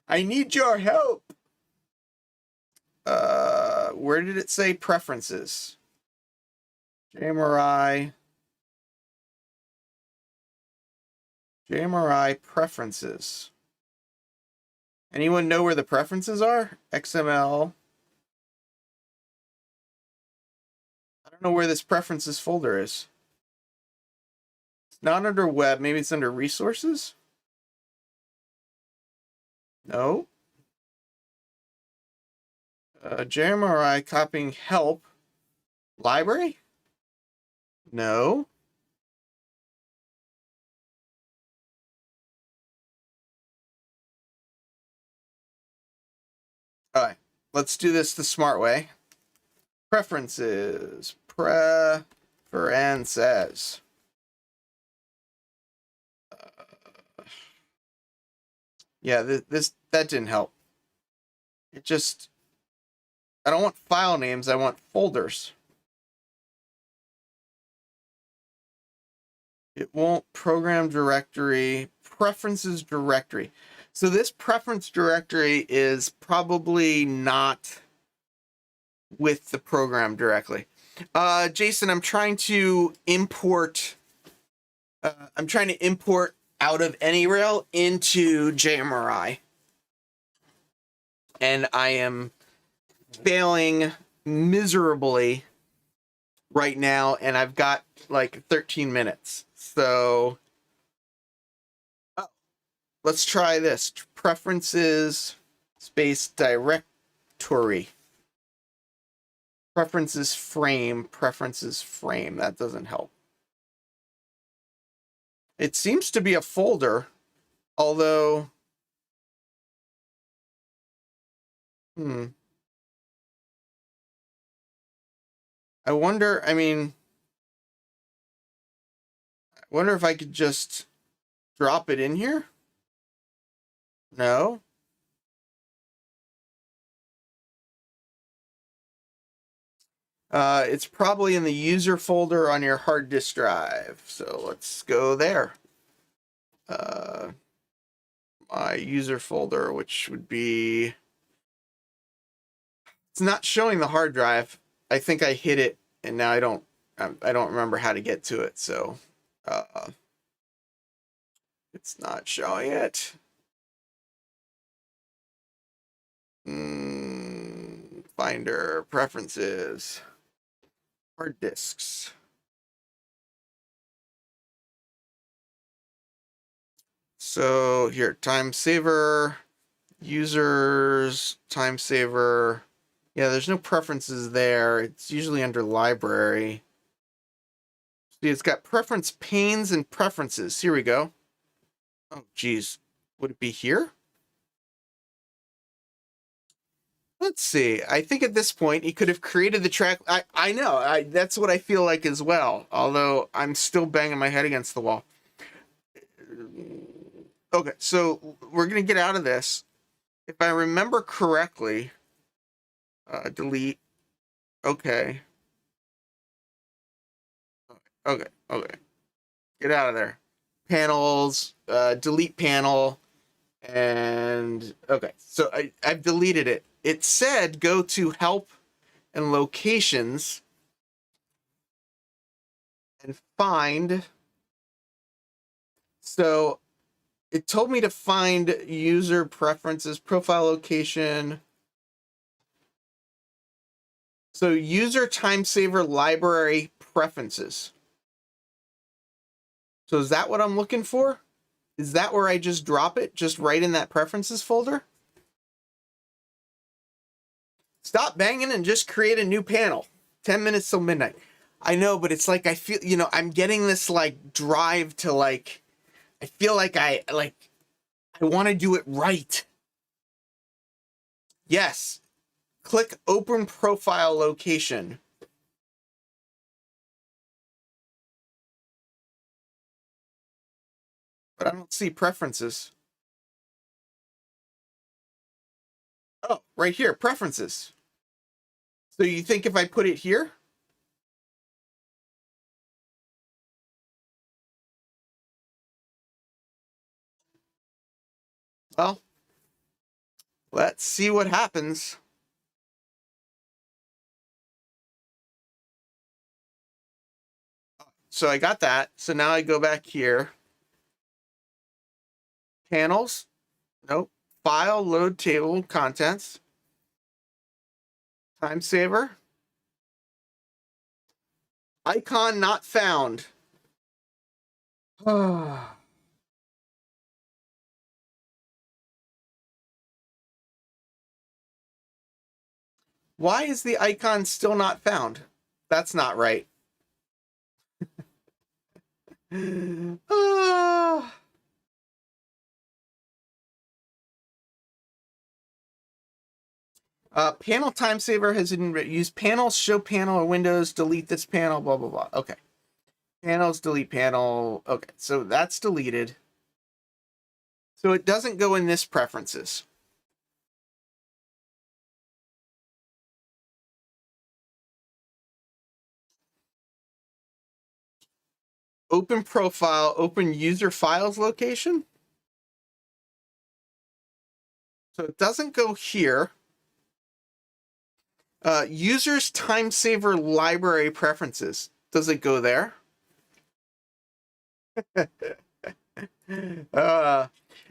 Speaker 2: I need your help. Where did it say preferences? JMRI preferences. Anyone know where the preferences are? XML. I don't know where this preferences folder is. It's not under web. Maybe it's under resources? No. JMRI copying help. Library? No. All right, let's do this the smart way. Preferences. Preferences. Yeah, that didn't help. It just, I don't want file names, I want folders. It won't. Program directory, preferences directory. So this preference directory is probably not with the program directly. Jason, I'm trying to import out of AnyRail into JMRI. And I am failing miserably right now, and I've got like 13 minutes. So let's try this. Preferences space directory. Preferences frame. That doesn't help. It seems to be a folder, although I wonder if I could just drop it in here. No. It's probably in the user folder on your hard disk drive. So let's go there. My user folder, which would be, it's not showing the hard drive. I think I hit it and now I don't remember how to get to it. So, it's not showing it. Finder, preferences, hard disks. So here, Timesaver, users, Timesaver. Yeah, there's no preferences there. It's usually under library. See, it's got preference panes and preferences. Here we go. Oh, geez. Would it be here? Let's see. I think at this point he could have created the track. I know. That's what I feel like as well. Although I'm still banging my head against the wall. Okay, so we're going to get out of this. If I remember correctly, delete. Okay. Okay. Get out of there. panels, delete panel, and okay, so I've deleted it. It said go to help and locations and find. So it told me to find user preferences, profile location. So user Timesaver library preferences. So is that what I'm looking for? Is that where I just drop it? Just right in that preferences folder? Stop banging and just create a new panel. 10 minutes till midnight. I know, but it's like I feel, you know, I'm getting this like drive to like, I feel like I want to do it right. Yes. Click open profile location. But I don't see preferences. Oh, right here, preferences. So you think if I put it here? Well, let's see what happens. So I got that. So now I go back here. Panels. Nope. File, load table, contents. Timesaver. Icon not found. Why is the icon still not found? That's not right. Panel Timesaver has used panels, show panel or windows, delete this panel, blah, blah, blah. Okay. Panels, delete panel. Okay, so that's deleted. So it doesn't go in this preferences. Open profile, open user files location. So it doesn't go here. Users Timesaver library preferences. Does it go there?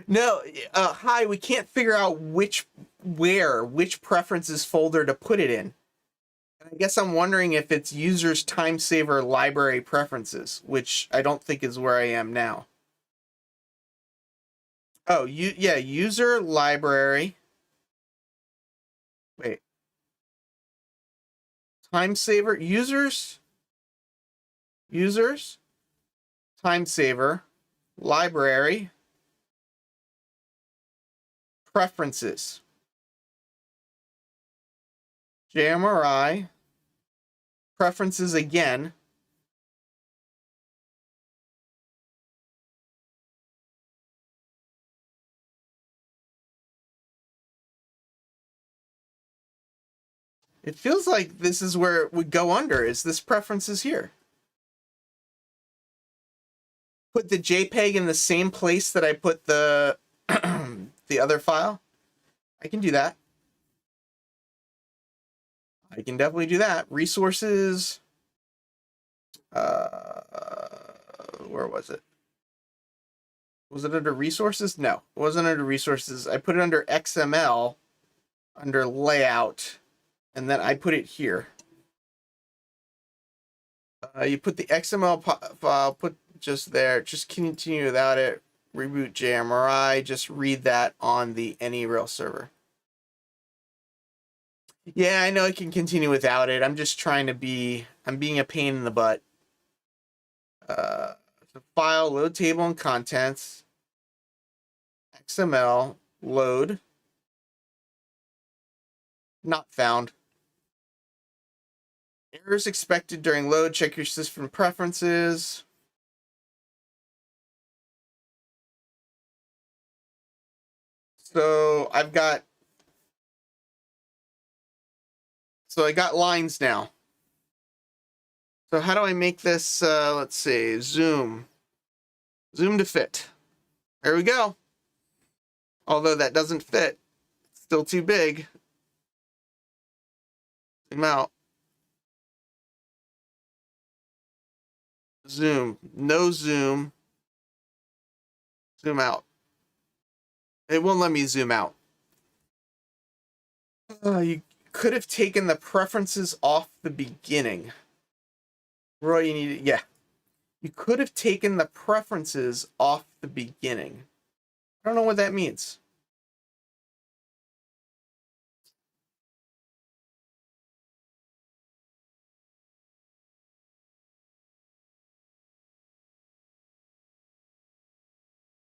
Speaker 2: No, hi, we can't figure out which preferences folder to put it in. And I guess I'm wondering if it's users Timesaver library preferences, which I don't think is where I am now. Oh, yeah, user library. Wait. Timesaver users Timesaver library preferences. JMRI preferences again. It feels like this is where it would go under, is this preferences here. Put the JPEG in the same place that I put the the other file. I can do that. I can definitely do that. Resources. Where was it? Was it under resources? No, it wasn't under resources. I put it under XML, under layout, and then I put it here. You put the XML file, put just there, just continue without it, reboot JMRI, just read that on the AnyRail server. Yeah, I know I can continue without it. I'm just trying to be, I'm being a pain in the butt. So file, load table and contents, XML, load, not found. Errors expected during load, check your system preferences. So I got lines now. So how do I make this, let's see, zoom Zoom to fit. There we go. Although that doesn't fit. Still too big. Zoom out. Zoom. No zoom. Zoom out. It won't let me zoom out. You could have taken the preferences off the beginning. Roy, you need... Yeah. You could have taken the preferences off the beginning. I don't know what that means.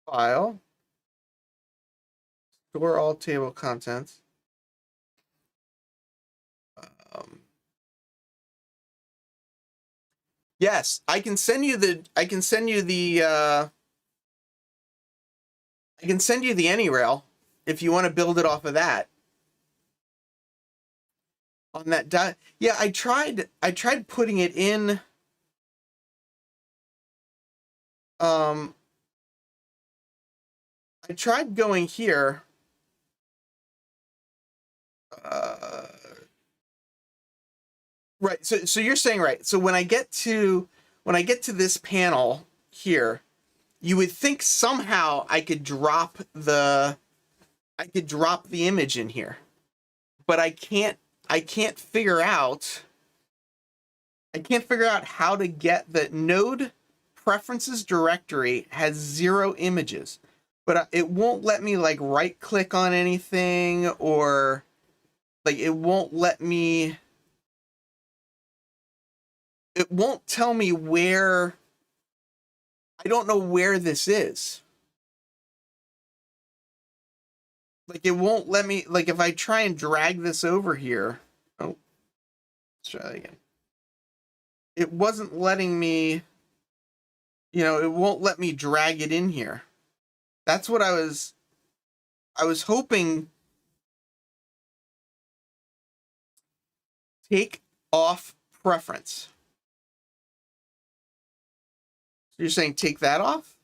Speaker 2: File. Store all table contents. Yes, I can send you the AnyRail if you want to build it off of that. On that yeah, I tried putting it in I tried going here. Right. So you're saying, right. So when I get to this panel here, you would think somehow I could drop the image in here. But I can't figure out how to get the node preferences directory has 0 images. But it won't let me like right click on anything, or like it won't tell me where. I don't know where this is. Like it won't let me, like if I try and drag this over here. Oh, let's try that again. It wasn't letting me, it won't let me drag it in here. That's what I was hoping. Take off preference. So you're saying take that off?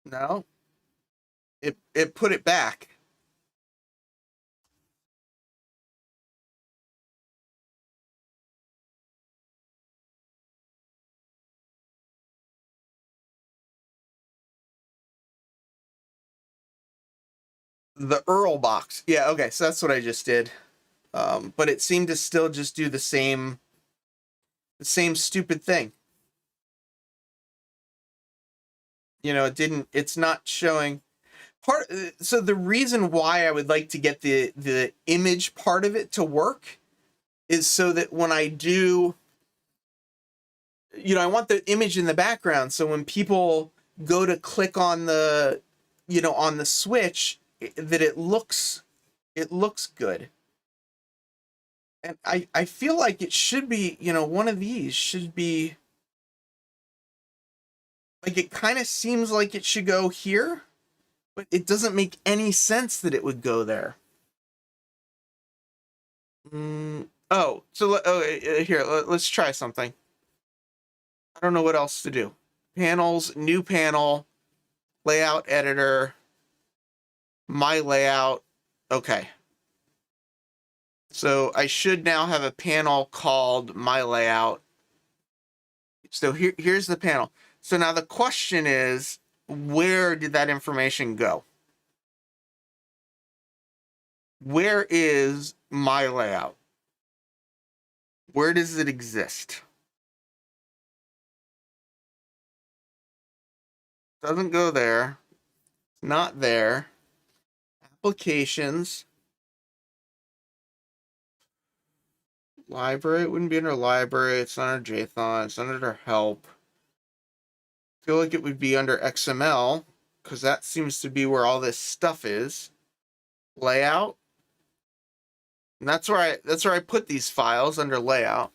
Speaker 2: No. It put it back. The URL box. Yeah, okay, so that's what I just did. But it seemed to still just do the same stupid thing. It's not showing so the reason why I would like to get the image part of it to work is so that when I do, I want the image in the background, so when people go to click on the on the switch, that it looks good. And I feel like it should be, one of these should be, like, it kind of seems like it should go here, but it doesn't make any sense that it would go there. Oh, so here, let's try something. I don't know what else to do. Panels, new panel, layout editor, my layout. Okay. So I should now have a panel called my layout. So here's the panel. So now the question is, where did that information go? Where is my layout? Where does it exist? Doesn't go there. It's not there. Applications. Library. It wouldn't be under library. It's not under JSON. It's not under help. I feel like it would be under XML, because that seems to be where all this stuff is. Layout. And that's where I put these files, under layout.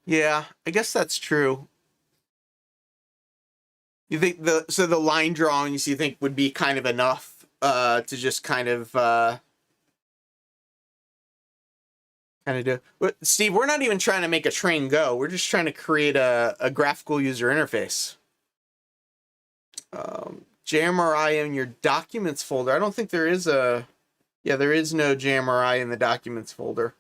Speaker 2: Yeah, I guess that's true. You think the line drawings you think would be kind of enough to just kind of do. But Steve, we're not even trying to make a train go. We're just trying to create a graphical user interface. JMRI in your documents folder. I don't think there is a... Yeah, there is no JMRI in the documents folder.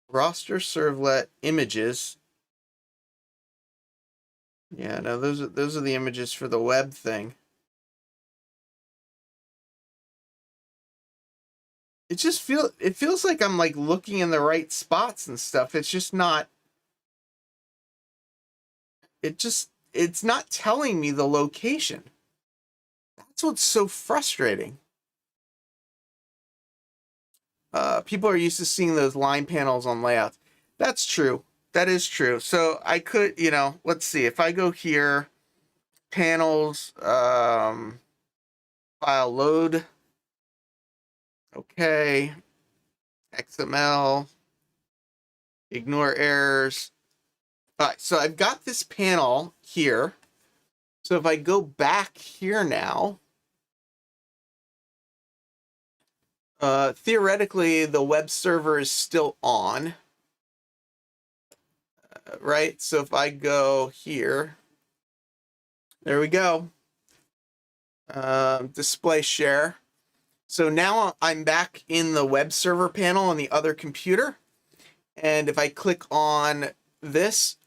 Speaker 2: Roster servlet images. Yeah, no, those are the images for the web thing. It just feels like I'm like looking in the right spots and stuff. It's just not. It's not telling me the location. That's what's so frustrating. People are used to seeing those line panels on layouts. That's true. That is true. So I could, let's see. If I go here, panels, file load. Okay. XML. Ignore errors. All right, so I've got this panel here. So if I go back here now, theoretically, the web server is still on, right? So if I go here, there we go. Display share. So now I'm back in the web server panel on the other computer. And if I click on this,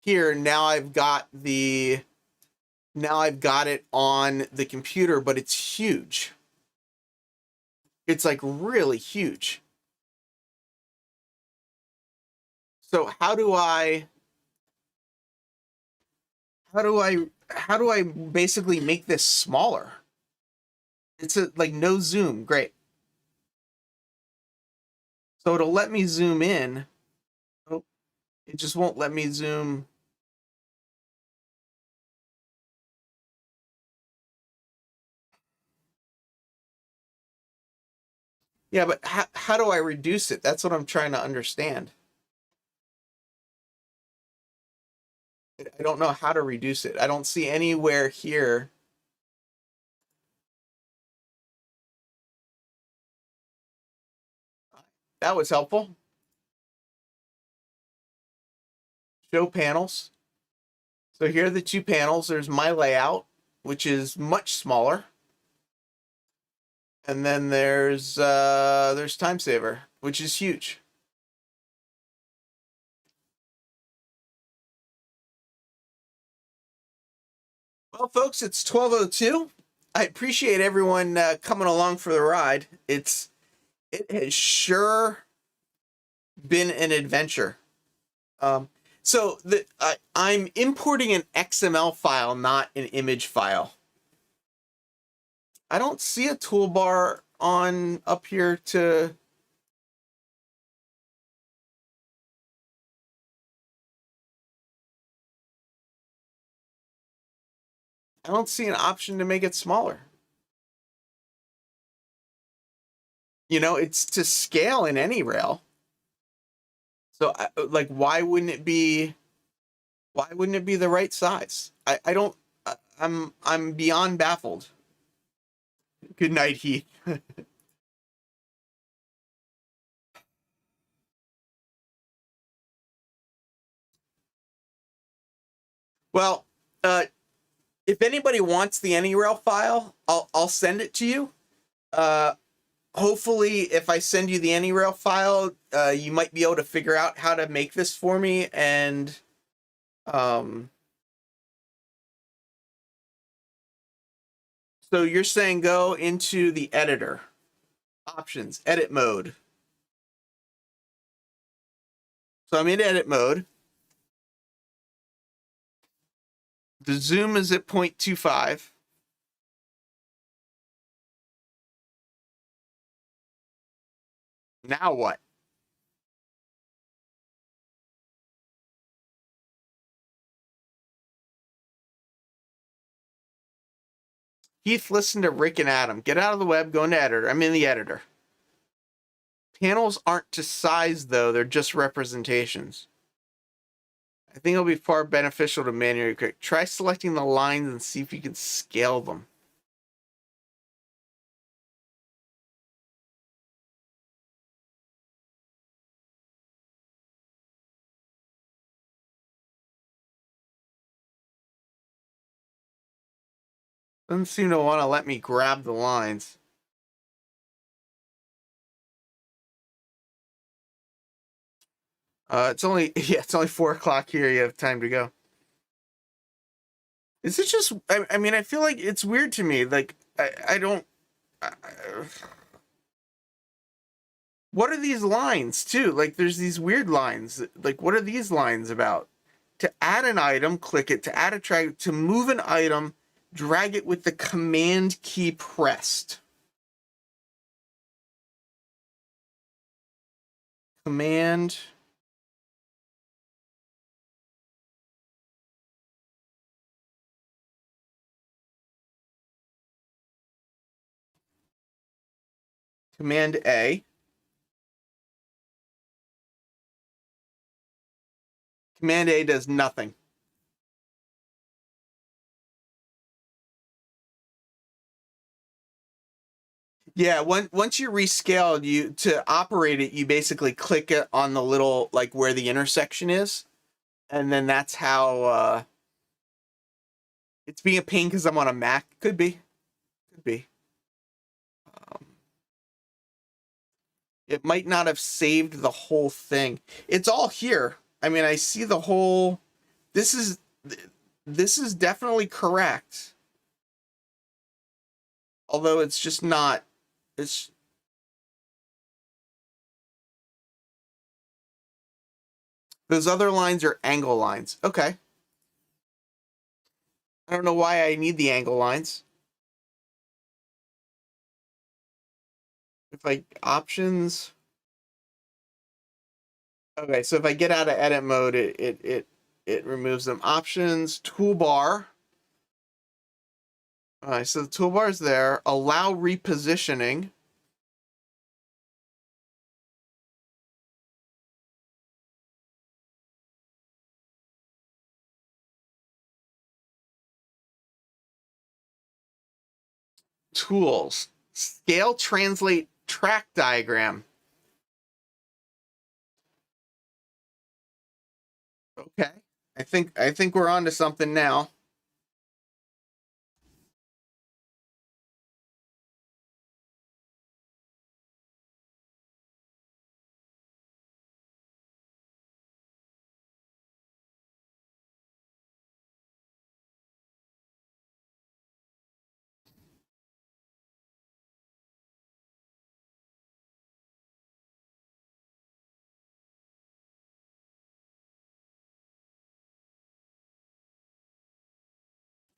Speaker 2: here, now I've got it on the computer, but it's huge. It's like really huge. So how do I basically make this smaller? It's like no zoom. Great. So it'll let me zoom in. Oh, it just won't let me zoom. Yeah, but how do I reduce it? That's what I'm trying to understand. I don't know how to reduce it. I don't see anywhere here. That was helpful. Show panels. So here are the two panels. There's my layout, which is much smaller. And then there's Timesaver, which is huge. Well, folks, it's 12:02. I appreciate everyone coming along for the ride. It has sure been an adventure. So I'm importing an XML file, not an image file. I don't see a toolbar on up here to... I don't see an option to make it smaller. It's to scale in any rail. So like, why wouldn't it be the right size? I'm beyond baffled. Good night, Heath. Well, if anybody wants the AnyRail file, I'll send it to you. Hopefully, if I send you the AnyRail file, you might be able to figure out how to make this for me. And so you're saying go into the editor, options, edit mode. So I'm in edit mode. The zoom is at 0.25. Now what? Heath, listen to Rick and Adam. Get out of the web, go into editor. I'm in the editor. Panels aren't to size, though. They're just representations. I think it'll be far beneficial to manually create. Try selecting the lines and see if you can scale them. Doesn't seem to want to let me grab the lines. It's only it's only 4 o'clock here. You have time to go. Is it just? I mean, I feel like it's weird to me. Like I don't. What are these lines too? Like there's these weird lines. Like what are these lines about? To add an item, click it. To add a track, to move an item, drag it with the command key pressed. Command. Command A. Command A does nothing. Yeah, once you rescale, you to operate it, you basically click it on the little like where the intersection is, and then that's how it's being a pain because I'm on a Mac. Could be. Um, it might not have saved the whole thing. It's all here. I mean, I see the whole. This is definitely correct. Although it's just not. It's those other lines are angle lines. Okay. I don't know why I need the angle lines. If I options. Okay, so if I get out of edit mode, it removes them. Options, toolbar. All right, so the toolbar is there. Allow repositioning. Tools. Scale, translate, track diagram. Okay. I think we're on to something now.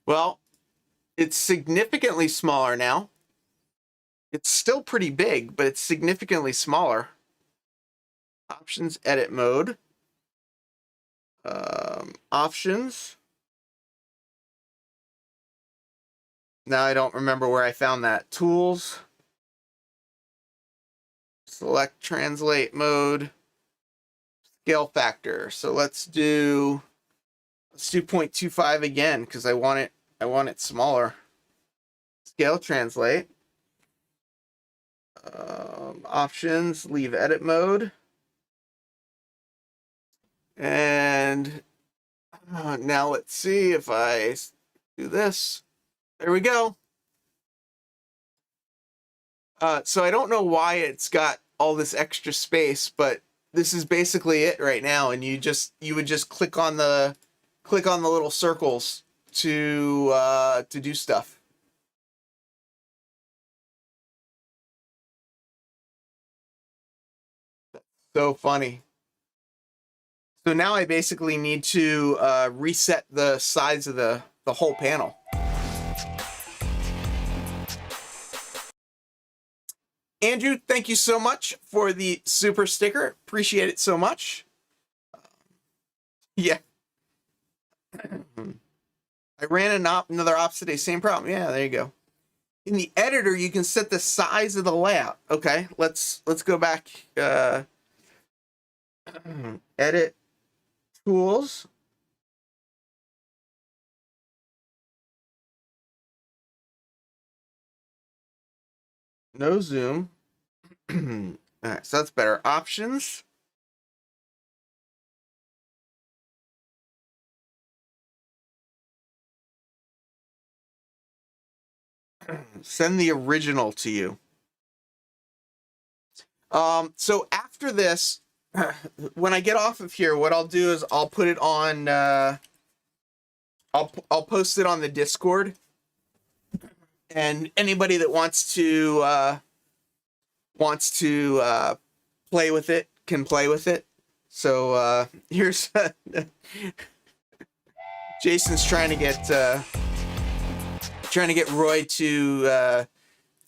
Speaker 2: Well, it's significantly smaller now. It's still pretty big, but it's significantly smaller. Options, edit mode. Options. Now I don't remember where I found that. Tools. Select translate mode. Scale factor. So let's do 0.25 again because I want it smaller. Scale translate. Options, leave edit mode. And now let's see if I do this. There we go. So I don't know why it's got all this extra space, but this is basically it right now. And you would just click on the little circles to do stuff. So funny. So now I basically need to reset the size of the whole panel. Andrew, thank you so much for the super sticker. Appreciate it so much. Yeah. I ran another ops today. Same problem. Yeah, there you go. in the editor, you can set the size of the layout. Okay, let's go back. Edit tools. No zoom. All right, so that's better. Options. Send the original to you. So after this, when I get off of here, what I'll do is I'll put it on. I'll post it on the Discord, and anybody that wants to play with it can play with it. So here's Jason's trying to get Roy to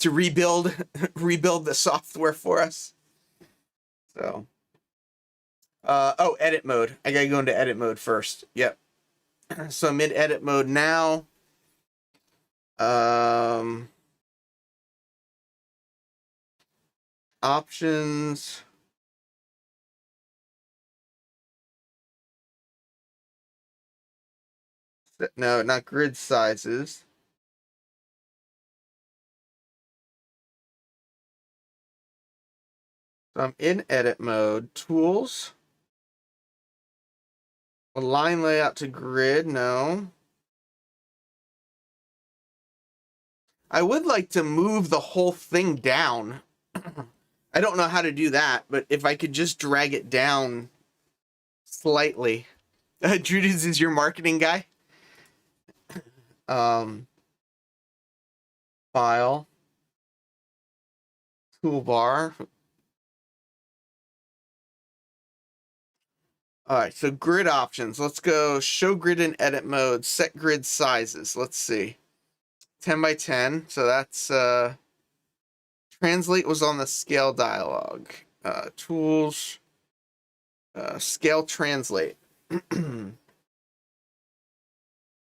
Speaker 2: rebuild the software for us. So oh, edit mode. I gotta go into edit mode first. Yep. So I'm in edit mode now. Options. No, not grid sizes. So I'm in edit mode. Tools. Align layout to grid. No. I would like to move the whole thing down. I don't know how to do that, but if I could just drag it down slightly. Judith is your marketing guy. File. Toolbar. All right, so grid options. Let's go show grid in edit mode, set grid sizes. Let's see. 10 by 10. So that's translate was on the scale dialog. Tools, scale translate.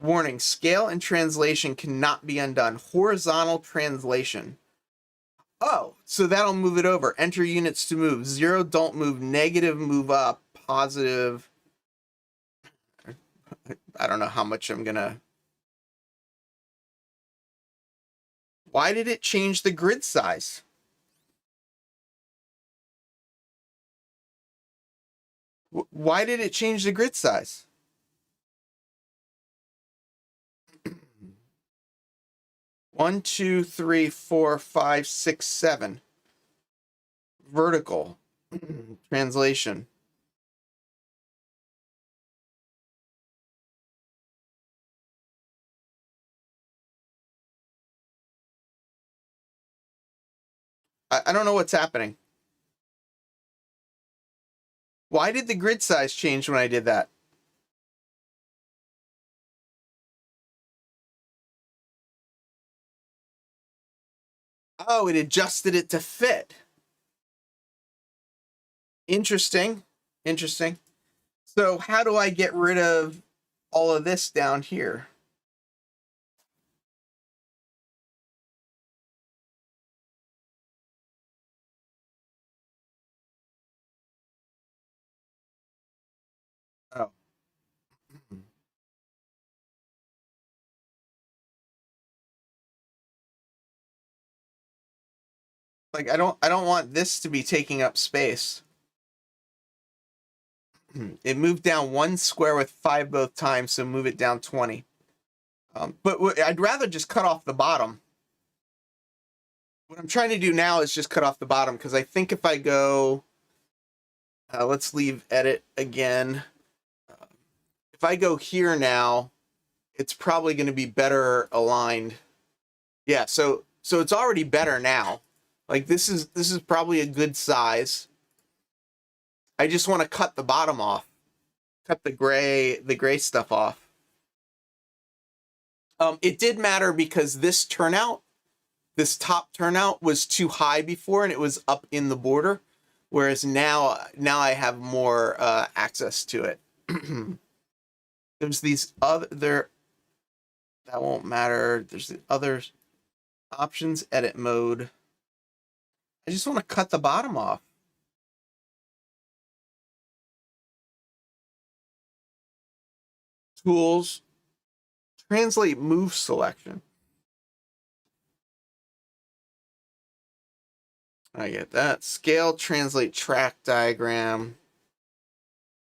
Speaker 2: Warning, scale and translation cannot be undone. Horizontal translation. Oh, so that'll move it over. Enter units to move. 0, don't move. Negative, move up. Positive. I don't know how much I'm gonna. Why did it change the grid size? Why did it change the grid size? One, two, three, four, five, six, seven. Vertical. Translation. I don't know what's happening. Why did the grid size change when I did that? Oh, it adjusted it to fit. Interesting. Interesting. So how do I get rid of all of this down here? Oh. Like I don't want this to be taking up space. It moved down 1 square with 5 both times, so move it down 20. But I'd rather just cut off the bottom. What I'm trying to do now is just cut off the bottom, because I think if I go, let's leave edit again. If I go here now, it's probably going to be better aligned. Yeah, so it's already better now. Like this is probably a good size. I just want to cut the bottom off. Cut the gray stuff off. It did matter because this top turnout was too high before and it was up in the border, whereas now I have more access to it. There's these other that won't matter. There's the others. Options, edit mode. I just want to cut the bottom off. Tools, translate move selection. I get that. Scale, translate track diagram.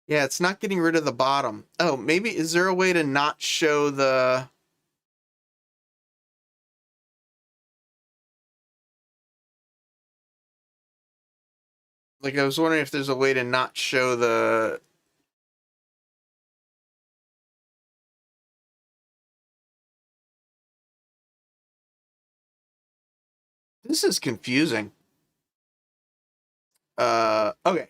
Speaker 2: Yeah, it's not getting rid of the bottom. Oh, maybe, is there a way to not show the... Like, I was wondering if there's a way to not show the... This is confusing. Okay,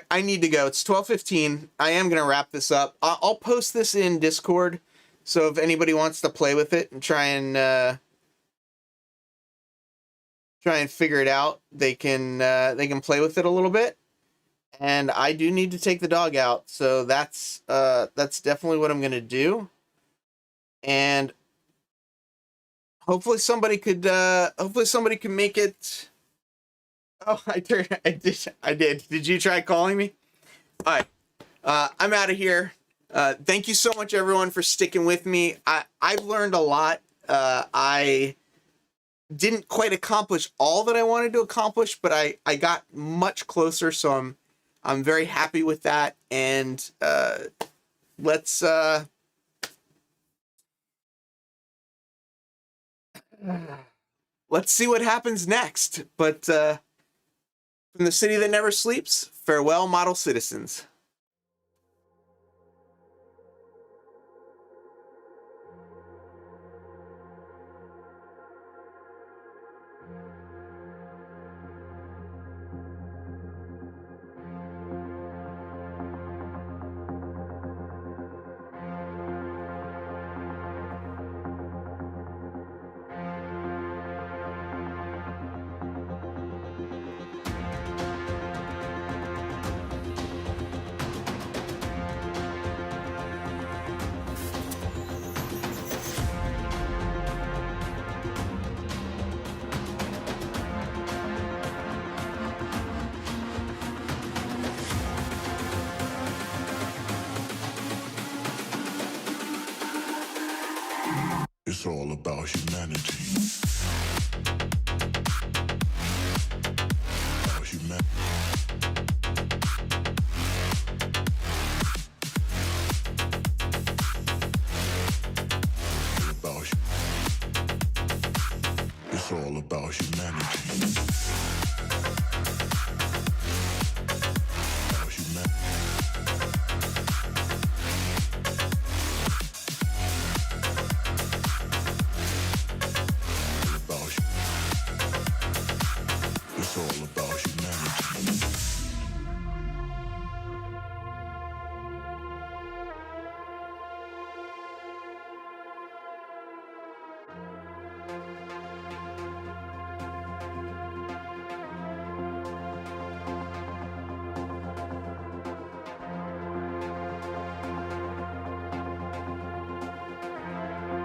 Speaker 2: I need to go. It's 12:15. I am gonna wrap this up. I'll post this in Discord, so if anybody wants to play with it and try and figure it out, they can play with it a little bit. And I do need to take the dog out, so that's definitely what I'm gonna do. And hopefully somebody could make it. Oh, I did. Did you try calling me? All right. I'm out of here. Thank you so much, everyone, for sticking with me. I've learned a lot. I didn't quite accomplish all that I wanted to accomplish, but I got much closer, so I'm very happy with that. And let's see what happens next. But from the city that never sleeps, farewell, model citizens.
Speaker 1: It's all about humanity.